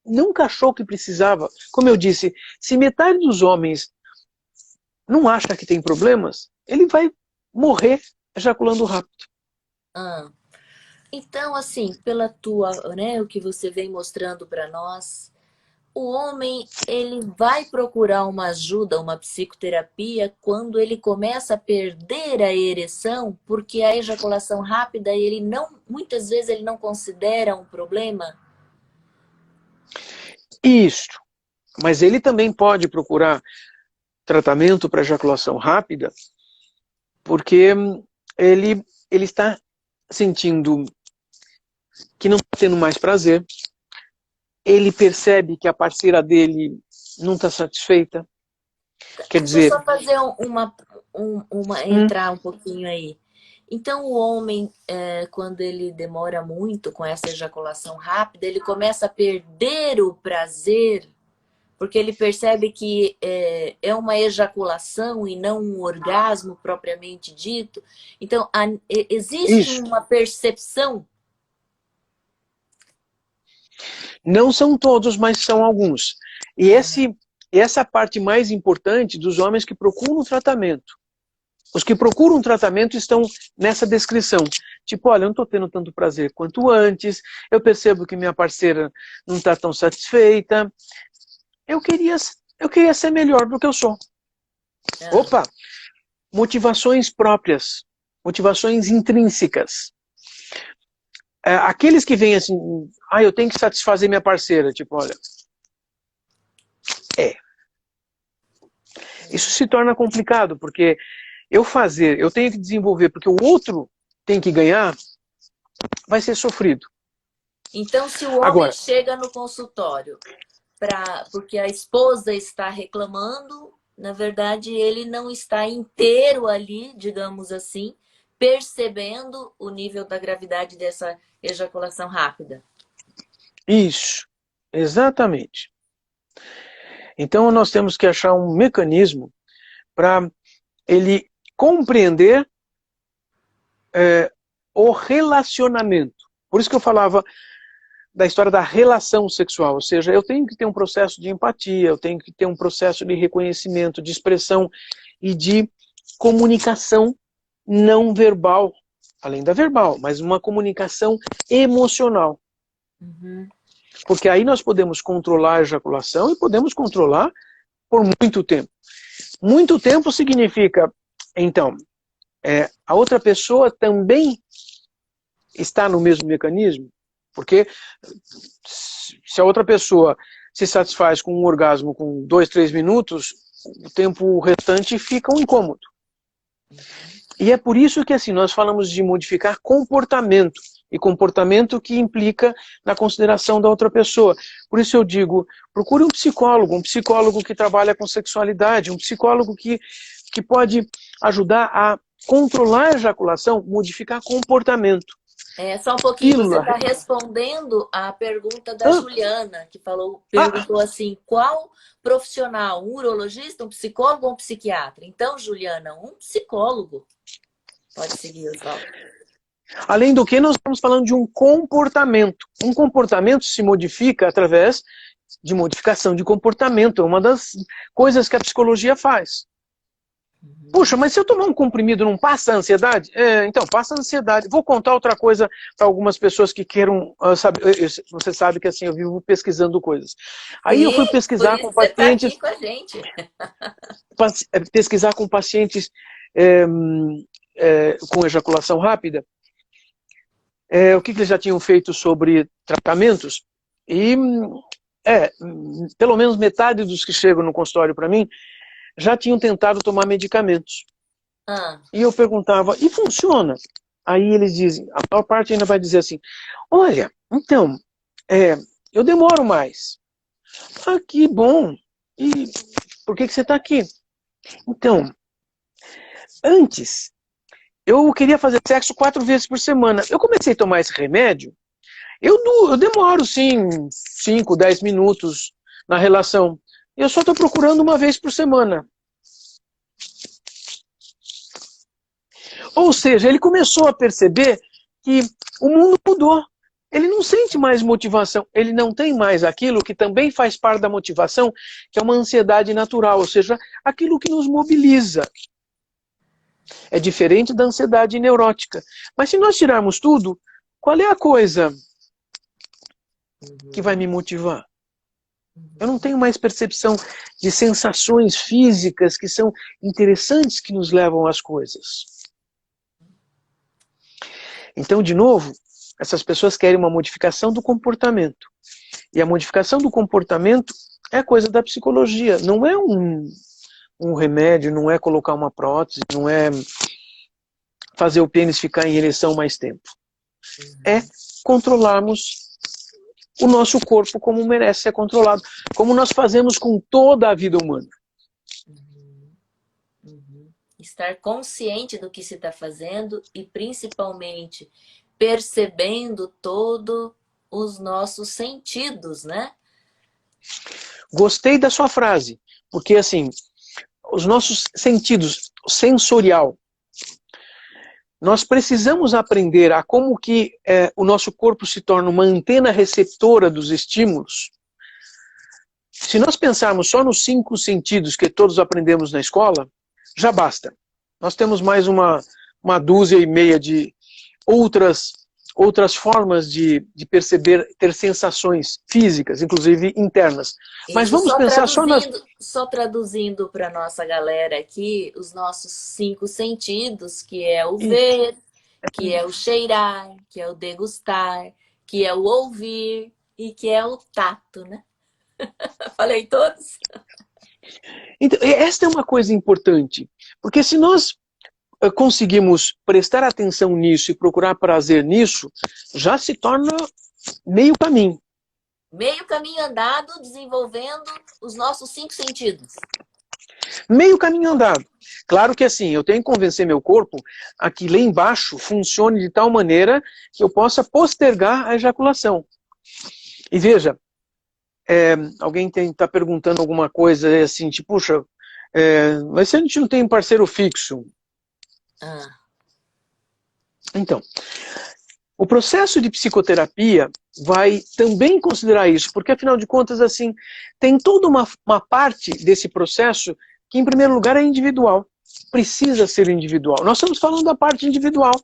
nunca achou que precisava. Como eu disse, se metade dos homens não acha que tem problemas, ele vai morrer ejaculando rápido. Então, assim, pela tua, né, o que você vem mostrando para nós, o homem, ele vai procurar uma ajuda, uma psicoterapia, quando ele começa a perder a ereção, porque a ejaculação rápida, muitas vezes ele não considera um problema? Isso. Mas ele também pode procurar tratamento para ejaculação rápida, porque ele está sentindo que não está tendo mais prazer, ele percebe que a parceira dele não está satisfeita. Quer dizer... Deixa eu só fazer entrar um pouquinho aí. Então o homem, quando ele demora muito com essa ejaculação rápida, ele começa a perder o prazer, porque ele percebe que é uma ejaculação e não um orgasmo propriamente dito. Então existe uma percepção. Não são todos, mas são alguns. E essa parte mais importante dos homens que procuram tratamento. Os que procuram tratamento estão nessa descrição. Tipo, olha, eu não estou tendo tanto prazer quanto antes, eu percebo que minha parceira não está tão satisfeita. Eu queria ser melhor do que eu sou. Opa! Motivações próprias, motivações intrínsecas. Aqueles que vêm assim, eu tenho que satisfazer minha parceira, tipo, olha, isso se torna complicado, porque eu tenho que desenvolver, porque o outro tem que ganhar, vai ser sofrido. Então, se o homem chega no consultório, porque a esposa está reclamando, na verdade, ele não está inteiro ali, digamos assim, percebendo o nível da gravidade dessa ejaculação rápida. Isso, exatamente. Então nós temos que achar um mecanismo para ele compreender o relacionamento. Por isso que eu falava da história da relação sexual, ou seja, eu tenho que ter um processo de empatia, eu tenho que ter um processo de reconhecimento, de expressão e de comunicação não verbal, além da verbal, mas uma comunicação emocional. Uhum. Porque aí nós podemos controlar a ejaculação e podemos controlar por muito tempo. Muito tempo significa, então, a outra pessoa também está no mesmo mecanismo, porque se a outra pessoa se satisfaz com um orgasmo com 2, 3 minutos, o tempo restante fica um incômodo. E é por isso que assim, nós falamos de modificar comportamento, e comportamento que implica na consideração da outra pessoa. Por isso eu digo, procure um psicólogo que trabalha com sexualidade, um psicólogo que pode ajudar a controlar a ejaculação, modificar comportamento. Só um pouquinho, você está respondendo a pergunta da Juliana, que perguntou assim, qual profissional, um urologista, um psicólogo ou um psiquiatra? Então, Juliana, um psicólogo. Pode seguir, Osvaldo. Além do que, nós estamos falando de um comportamento. Um comportamento se modifica através de modificação de comportamento. É uma das coisas que a psicologia faz. Puxa, mas se eu tomar um comprimido não passa a ansiedade? Então, passa a ansiedade. Vou contar outra coisa para algumas pessoas que queiram saber. Você sabe que assim, eu vivo pesquisando coisas. Aí eu fui pesquisar com pacientes. Você tá aqui com a gente. Pesquisar com pacientes com ejaculação rápida. O que eles já tinham feito sobre tratamentos. E pelo menos metade dos que chegam no consultório para mim já tinham tentado tomar medicamentos. E eu perguntava, e funciona? Aí eles dizem, a maior parte ainda vai dizer assim, olha, então, eu demoro mais. Ah, que bom. E por que você está aqui? Então, antes, eu queria fazer sexo 4 vezes por semana. Eu comecei a tomar esse remédio, eu demoro, sim, 5, 10 minutos na relação. Eu só estou procurando 1 vez por semana. Ou seja, ele começou a perceber que o mundo mudou. Ele não sente mais motivação. Ele não tem mais aquilo que também faz parte da motivação, que é uma ansiedade natural, ou seja, aquilo que nos mobiliza. É diferente da ansiedade neurótica. Mas se nós tirarmos tudo, qual é a coisa que vai me motivar? Eu não tenho mais percepção de sensações físicas que são interessantes, que nos levam às coisas. Então, de novo, essas pessoas querem uma modificação do comportamento. E a modificação do comportamento é coisa da psicologia. Não é um remédio, não é colocar uma prótese, não é fazer o pênis ficar em ereção mais tempo. É controlarmos o nosso corpo como merece ser controlado, como nós fazemos com toda a vida humana. Estar consciente do que se está fazendo e principalmente percebendo todos os nossos sentidos, né? Gostei da sua frase, porque assim, os nossos sentidos, sensorial, nós precisamos aprender a como que o nosso corpo se torna uma antena receptora dos estímulos. Se nós pensarmos só nos 5 sentidos que todos aprendemos na escola, já basta. Nós temos mais uma dúzia e meia de outras formas de perceber, ter sensações físicas, inclusive internas. Mas vamos pensar só nas... Só traduzindo para nossa galera aqui, os nossos 5 sentidos, que é o ver, que é o cheirar, que é o degustar, que é o ouvir e que é o tato, né? Falei todos? Então, esta é uma coisa importante, porque se nós conseguimos prestar atenção nisso e procurar prazer nisso, já se torna meio caminho. Meio caminho andado, desenvolvendo os nossos 5 sentidos. Meio caminho andado. Claro que assim, eu tenho que convencer meu corpo a que lá embaixo funcione de tal maneira que eu possa postergar a ejaculação. E veja, alguém está perguntando alguma coisa assim, tipo, puxa, mas se a gente não tem parceiro fixo, Ah, Então, o processo de psicoterapia vai também considerar isso, porque afinal de contas, assim, tem toda uma parte desse processo que, em primeiro lugar, é individual. Precisa ser individual. Nós estamos falando da parte individual.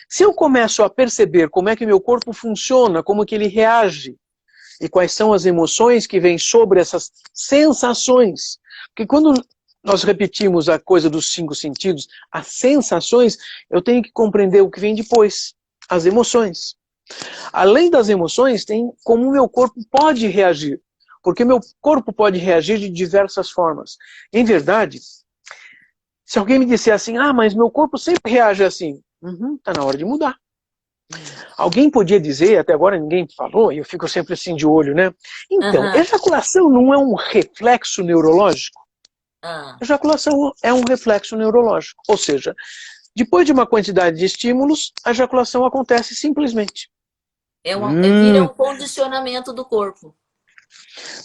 Se eu começo a perceber como é que meu corpo funciona, como que ele reage, e quais são as emoções que vêm sobre essas sensações, porque quando nós repetimos a coisa dos 5 sentidos, as sensações, eu tenho que compreender o que vem depois, as emoções. Além das emoções, tem como o meu corpo pode reagir, porque meu corpo pode reagir de diversas formas. Em verdade, se alguém me disser assim, ah, mas meu corpo sempre reage assim, tá na hora de mudar. Alguém podia dizer, até agora ninguém falou, e eu fico sempre assim de olho, né? Então, aham, ejaculação não é um reflexo neurológico? ah. Ejaculação é um reflexo neurológico, ou seja, depois de uma quantidade de estímulos, a ejaculação acontece simplesmente. Vira um condicionamento do corpo.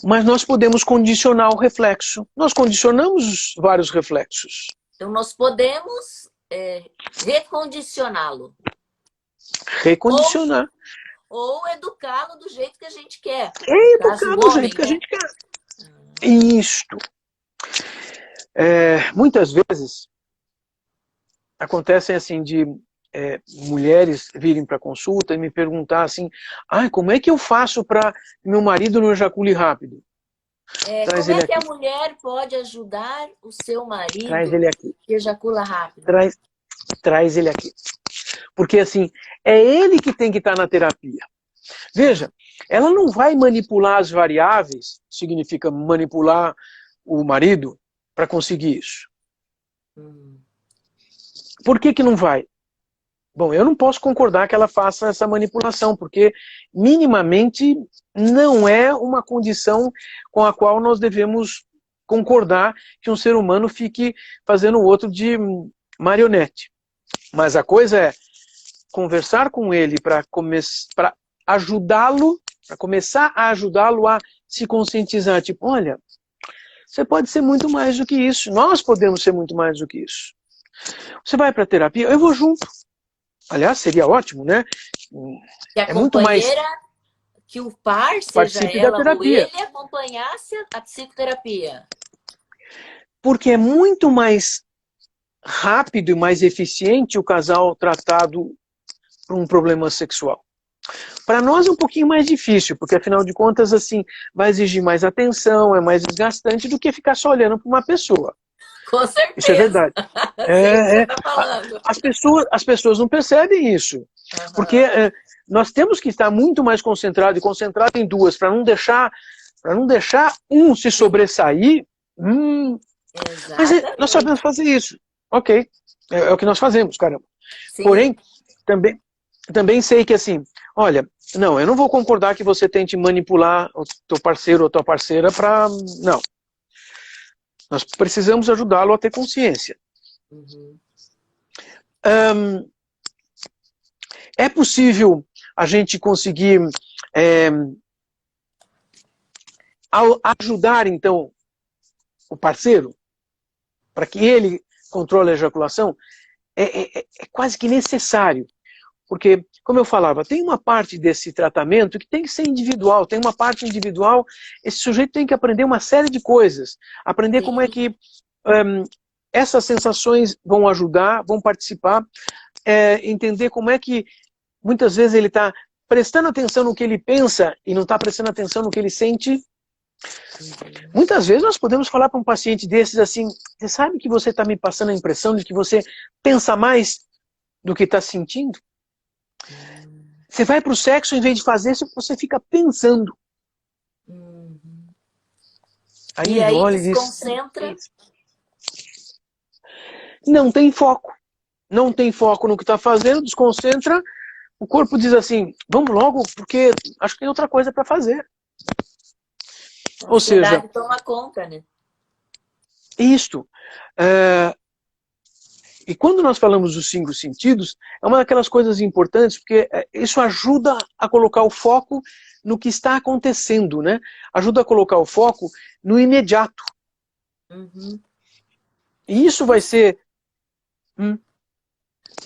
Mas nós podemos condicionar o reflexo. Nós condicionamos vários reflexos. Então, nós podemos recondicioná-lo. Ou, Recondicionar. ou educá-lo do jeito que a gente quer. No E caso, educar o do jeito homem, que a né? gente quer. Isto. Muitas vezes acontecem assim de mulheres virem para consulta e me perguntar assim, como é que eu faço para meu marido não ejacule rápido? Traz Como ele é que a aqui. mulher pode ajudar o seu Traz marido ele aqui. que ejacula rápido? Traz ele aqui. Porque assim, é ele que tem que estar na terapia. Ah, Veja, ela não vai manipular as variáveis, significa manipular o marido, para conseguir isso. hum. Por que não vai? Bom, eu não posso concordar que ela faça essa manipulação, porque minimamente não é uma condição com a qual nós devemos concordar que um ser humano fique fazendo o outro de marionete. Mas a coisa é conversar com ele para ajudá-lo, para começar a ajudá-lo a se conscientizar, tipo, olha, você pode ser muito mais do que isso, nós podemos ser muito mais do que isso. Você vai para a terapia, eu vou junto. Aliás, seria ótimo, né? Que a É muito mais companheira, que o par, seja participe da ela ou terapia. ele, acompanhasse a psicoterapia. Porque é muito mais rápido e mais eficiente o casal tratado por um problema sexual. Para nós é um pouquinho mais difícil, porque afinal de contas, assim, vai exigir mais atenção, é mais desgastante do que ficar só olhando para uma pessoa. Com Isso é certeza. verdade. Sei o que você está falando. As pessoas não percebem isso. Porque Aham. nós temos que estar muito mais concentrado e concentrado em duas, para não deixar um se sobressair. Mas nós sabemos Exatamente. fazer isso. Ok. É o que nós fazemos, caramba. Sim. Porém, também sei que assim, olha, não, eu não vou concordar que você tente manipular o teu parceiro ou tua parceira para. Não. Nós precisamos ajudá-lo a ter consciência. Uhum. É possível a gente conseguir ajudar, então, o parceiro para que ele controle a ejaculação? É quase que necessário. Porque, como eu falava, tem uma parte desse tratamento que tem que ser individual, tem uma parte individual, esse sujeito tem que aprender uma série de coisas, aprender como é Sim. que essas sensações vão ajudar, vão participar, entender como é que muitas vezes ele está prestando atenção no que ele pensa e não está prestando atenção no que ele sente. Uhum. Muitas vezes nós podemos falar para um paciente desses assim, você sabe que você está me passando a impressão de que você pensa mais do que está sentindo? Você vai para o sexo, em vez de fazer isso, você fica pensando. Uhum. Aí E ele aí olha e diz, desconcentra. não tem foco. Não tem foco no que está fazendo, desconcentra. O corpo diz assim, vamos logo, porque acho que tem outra coisa para fazer. A Ou seja, ansiedade toma conta, né? isto. E quando nós falamos dos 5 sentidos, é uma daquelas coisas importantes, porque isso ajuda a colocar o foco no que está acontecendo, né? Ajuda a colocar o foco no imediato. Uhum. E isso vai ser...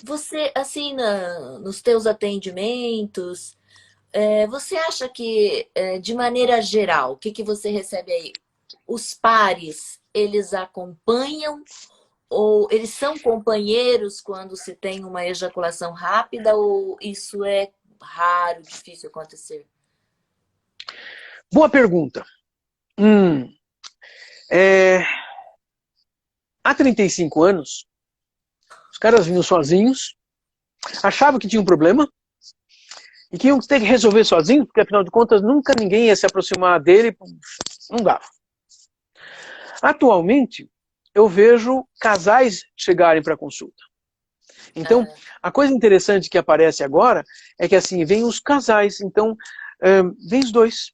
Você, assim, nos teus atendimentos, você acha que, de maneira geral, o que que você recebe aí? Os pares, eles acompanham ou eles são companheiros quando se tem uma ejaculação rápida ou isso é raro, difícil acontecer? Boa pergunta. É, há 35 anos, os caras vinham sozinhos, achavam que tinha um problema e que iam ter que resolver sozinhos, porque afinal de contas nunca ninguém ia se aproximar dele, não dava. Atualmente, eu vejo casais chegarem para consulta. Então, Ah, a coisa interessante que aparece agora é que assim, vem os casais, então, vem os dois.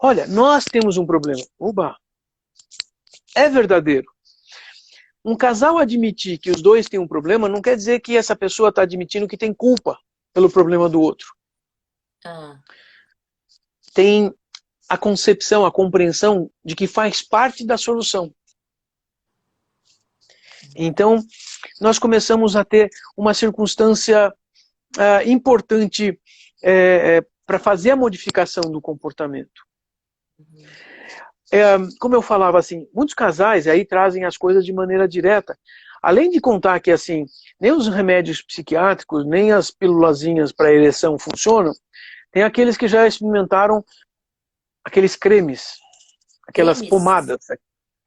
Olha, nós temos um problema. Oba, é verdadeiro. Um casal admitir que os dois têm um problema não quer dizer que essa pessoa está admitindo que tem culpa pelo problema do outro. ah, Tem a concepção, a compreensão de que faz parte da solução. Então, nós começamos a ter uma circunstância importante para fazer a modificação do comportamento. Como eu falava assim, muitos casais aí trazem as coisas de maneira direta. Além de contar que assim, nem os remédios psiquiátricos, nem as pílulazinhas para ereção funcionam, tem aqueles que já experimentaram aqueles cremes, aquelas cremes, pomadas.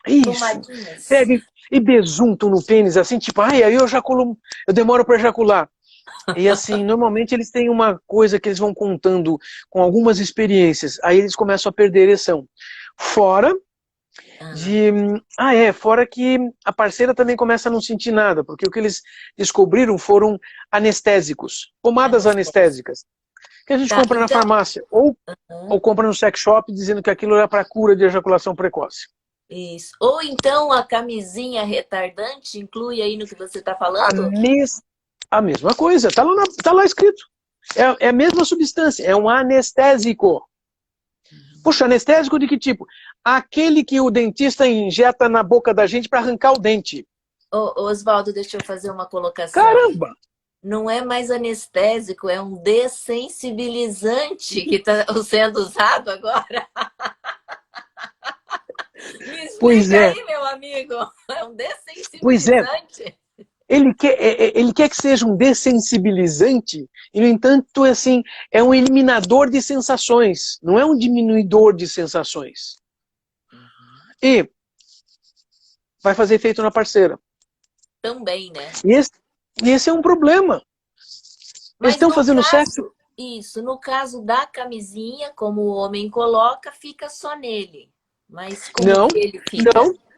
Isso. pomadinhas. Pega e besuntam no pênis, assim, tipo, ai, aí eu demoro para ejacular. E assim, normalmente eles têm uma coisa que eles vão contando com algumas experiências, aí eles começam a perder a ereção. Fora Ah, de. Fora que a parceira também começa a não sentir nada, porque o que eles descobriram foram anestésicos, pomadas anestésico. anestésicas, que a gente Tá, compra na então, farmácia, ou compra no sex shop dizendo que aquilo é para cura de ejaculação precoce. isso. Ou então a camisinha retardante inclui aí no que você está A, falando? mes... a mesma coisa, tá lá escrito. É a mesma substância, é um anestésico. Puxa, anestésico de que tipo? Aquele que o dentista injeta na boca da gente para arrancar o dente. Ô, Oswaldo, deixa eu fazer uma colocação. Caramba! Não é mais anestésico, é um dessensibilizante que está sendo usado agora. Me Pois explica é, aí, meu amigo. É um pois é. dessensibilizante? Ele quer que seja um dessensibilizante e, no entanto, assim, é um eliminador de sensações, não é um diminuidor de sensações. E vai fazer efeito na parceira. Também, né? E esse é um problema. Eles Mas estão no fazendo sexo? caso, isso, no caso da camisinha, como o homem coloca, fica só nele. Mas como Não, que ele não, fica?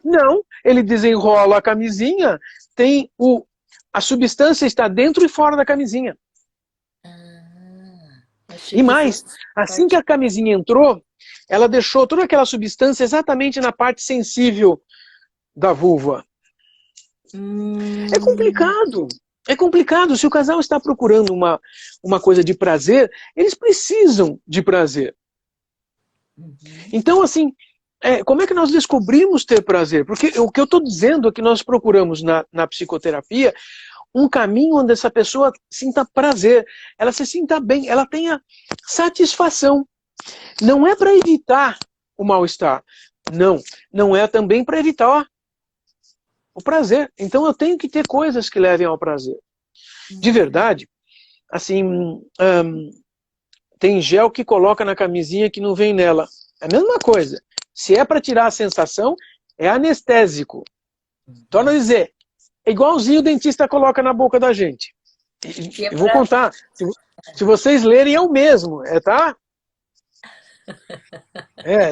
não. Ele desenrola a camisinha, a substância está dentro e fora da camisinha. Achei E que mais, fosse assim que parte. a camisinha entrou, ela deixou toda aquela substância exatamente na parte sensível da vulva. É Hum, complicado. É complicado. Se o casal está procurando uma coisa de prazer, eles precisam de prazer. uhum. Então, assim, como é que nós descobrimos ter prazer? Porque o que eu estou dizendo é que nós procuramos na psicoterapia um caminho onde essa pessoa sinta prazer, ela se sinta bem, ela tenha satisfação. Não é para evitar o mal-estar. Não. Não é também para evitar o prazer. Então eu tenho que ter coisas que levem ao prazer. De verdade, assim, tem gel que coloca na camisinha que não vem nela. É a mesma coisa. Se é para tirar a sensação, é anestésico. Torna a dizer, é igualzinho o dentista coloca na boca da gente. Que é Eu vou pra. contar. Se vocês lerem, é o mesmo, tá?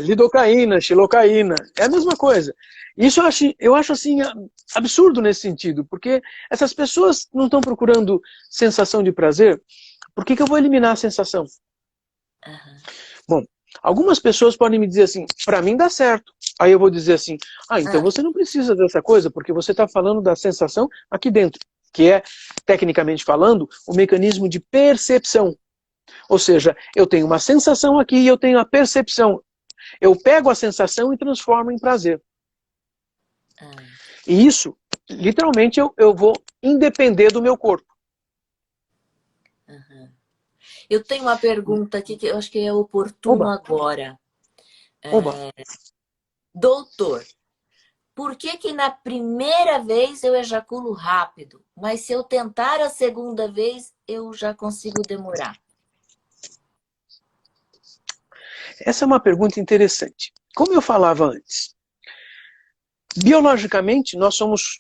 Lidocaína, xilocaína, é a mesma coisa. Isso eu acho assim, absurdo nesse sentido, porque essas pessoas não estão procurando sensação de prazer, por que eu vou eliminar a sensação? Aham. Bom, algumas pessoas podem me dizer assim, para mim dá certo. Aí eu vou dizer assim, então Ah, você não precisa dessa coisa, porque você está falando da sensação aqui dentro, que é, tecnicamente falando, o mecanismo de percepção. Ou seja, eu tenho uma sensação aqui e eu tenho a percepção. Eu pego a sensação e transformo em prazer. ah. E isso, literalmente, eu vou independer do meu corpo. Uhum. Eu tenho uma pergunta aqui que eu acho que é oportuno Oba, agora. oba. Doutor, por que que na primeira vez eu ejaculo rápido, mas se eu tentar a segunda vez, eu já consigo demorar? Essa é uma pergunta interessante. Como eu falava antes, biologicamente, nossos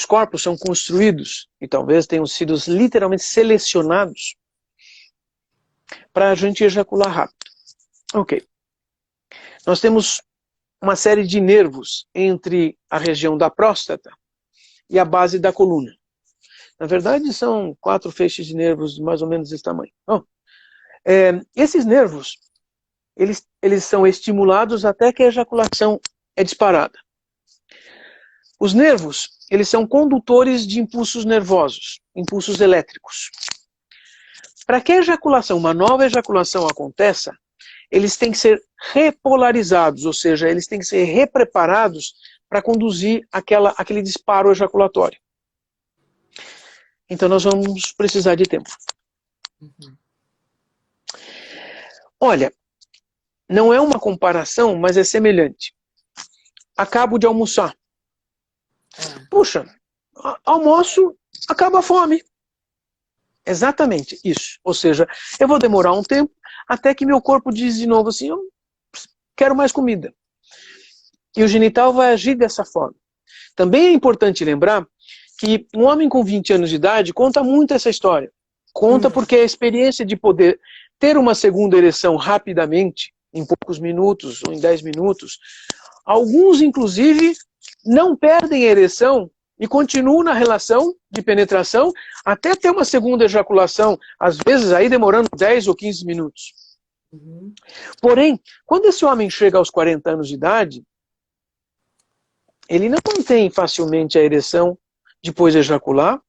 corpos são construídos, e talvez tenham sido literalmente selecionados para a gente ejacular rápido. Ok. Nós temos uma série de nervos entre a região da próstata e a base da coluna. Na verdade, são 4 feixes de nervos mais ou menos desse tamanho. Bom, esses nervos, eles são estimulados até que a ejaculação é disparada. Os nervos, eles são condutores de impulsos nervosos, impulsos elétricos. Para que a ejaculação, uma nova ejaculação aconteça, eles têm que ser repolarizados, ou seja, eles têm que ser repreparados para conduzir aquele disparo ejaculatório. Então nós vamos precisar de tempo. Uhum. Olha, não é uma comparação, mas é semelhante. Acabo de almoçar. Puxa, almoço, acaba a fome. Exatamente isso. Ou seja, eu vou demorar um tempo até que meu corpo diz de novo assim, eu quero mais comida. E o genital vai agir dessa forma. Também é importante lembrar que um homem com 20 anos de idade conta muito essa história. Conta porque a experiência de poder ter uma segunda ereção rapidamente, em poucos minutos ou em 10 minutos, alguns, inclusive, não perdem a ereção e continuam na relação de penetração até ter uma segunda ejaculação, às vezes aí demorando 10 ou 15 minutos. Uhum. Porém, quando esse homem chega aos 40 anos de idade, ele não mantém facilmente a ereção depois de ejacular,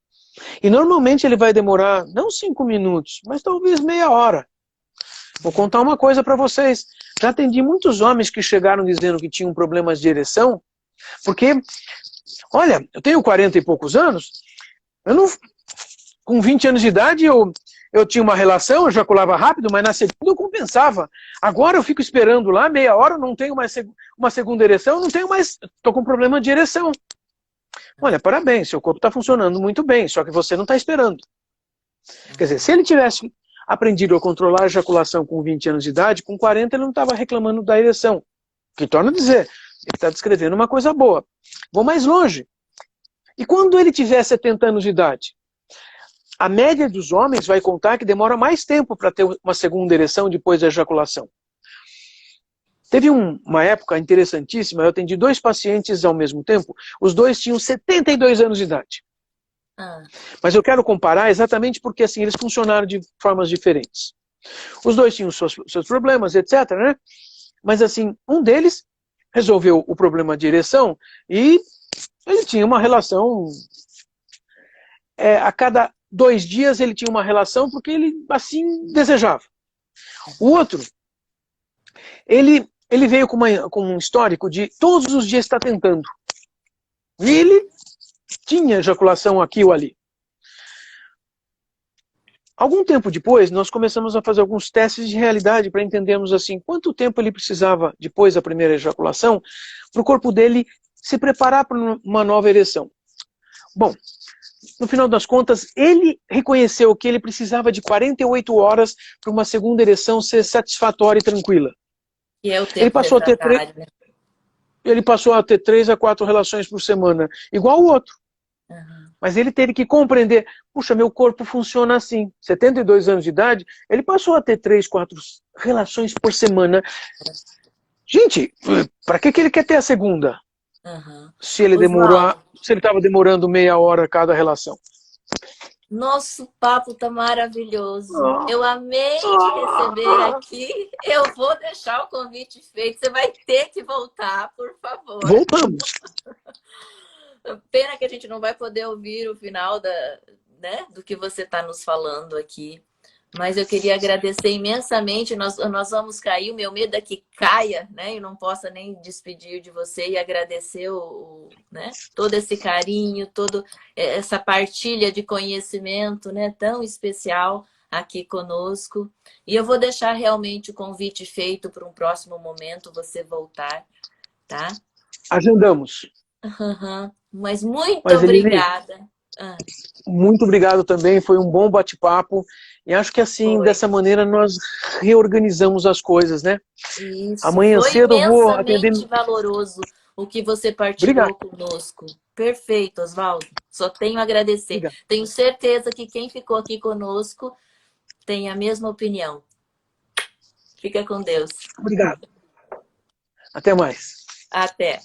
e normalmente ele vai demorar não 5 minutos, mas talvez meia hora. Vou contar uma coisa para vocês. Já atendi muitos homens que chegaram dizendo que tinham problemas de ereção, porque, olha, eu tenho 40 e poucos anos, com 20 anos de idade eu tinha uma relação, eu ejaculava rápido, mas na segunda eu compensava. Agora eu fico esperando lá, meia hora, não tenho mais uma segunda ereção, não tenho mais, estou com problema de ereção. Olha, parabéns, seu corpo está funcionando muito bem, só que você não está esperando. Quer dizer, se ele tivesse aprendido a controlar a ejaculação com 20 anos de idade, com 40 ele não estava reclamando da ereção. Que torna a dizer, ele está descrevendo uma coisa boa. Vou mais longe. E quando ele tiver 70 anos de idade? A média dos homens vai contar que demora mais tempo para ter uma segunda ereção depois da ejaculação. Teve uma época interessantíssima, eu atendi 2 pacientes ao mesmo tempo, os 2 tinham 72 anos de idade. Mas eu quero comparar exatamente porque assim, eles funcionaram de formas diferentes. Os 2 tinham seus problemas, etc, né? Mas assim, um deles resolveu o problema de ereção e ele tinha uma relação... a cada 2 dias ele tinha uma relação porque ele assim desejava. O outro, ele veio com um histórico de todos os dias estar tentando. E ele tinha ejaculação aqui ou ali. Algum tempo depois, nós começamos a fazer alguns testes de realidade para entendermos assim, quanto tempo ele precisava, depois da primeira ejaculação, para o corpo dele se preparar para uma nova ereção. Bom, no final das contas, ele reconheceu que ele precisava de 48 horas para uma segunda ereção ser satisfatória e tranquila. E é o tempo né? Ele passou a ter 3 a 4 relações por semana, igual o outro. Uhum. Mas ele teve que compreender, puxa, meu corpo funciona assim. 72 anos de idade, ele passou a ter 3, 4 relações por semana. Gente, para que ele quer ter a segunda? Uhum. Se ele estava demorando meia hora cada relação. Nosso papo tá maravilhoso. Eu amei te receber aqui. Eu vou deixar o convite feito. Você vai ter que voltar, por favor. Voltamos. Pena que a gente não vai poder ouvir o final do que você está nos falando aqui. Mas eu queria agradecer imensamente. Nós vamos cair. O meu medo é que caia, né? E não possa nem despedir de você e agradecer né? Todo esse carinho, toda essa partilha de conhecimento, né? Tão especial aqui conosco. E eu vou deixar realmente o convite feito para um próximo momento você voltar, tá? Agendamos. Uhum. Mas muito Mas, Eleni, obrigada. Ah, muito obrigado também, foi um bom bate-papo. E acho que assim, foi. dessa maneira, nós reorganizamos as coisas, né? Isso, Amanhã foi cedo eu vou atender. imensamente valoroso o que você Obrigado. partilhou conosco. Perfeito, Oswaldo. Só tenho a agradecer. Obrigado. Tenho certeza que quem ficou aqui conosco tem a mesma opinião. Fica com Deus. Obrigado. Até mais. Até.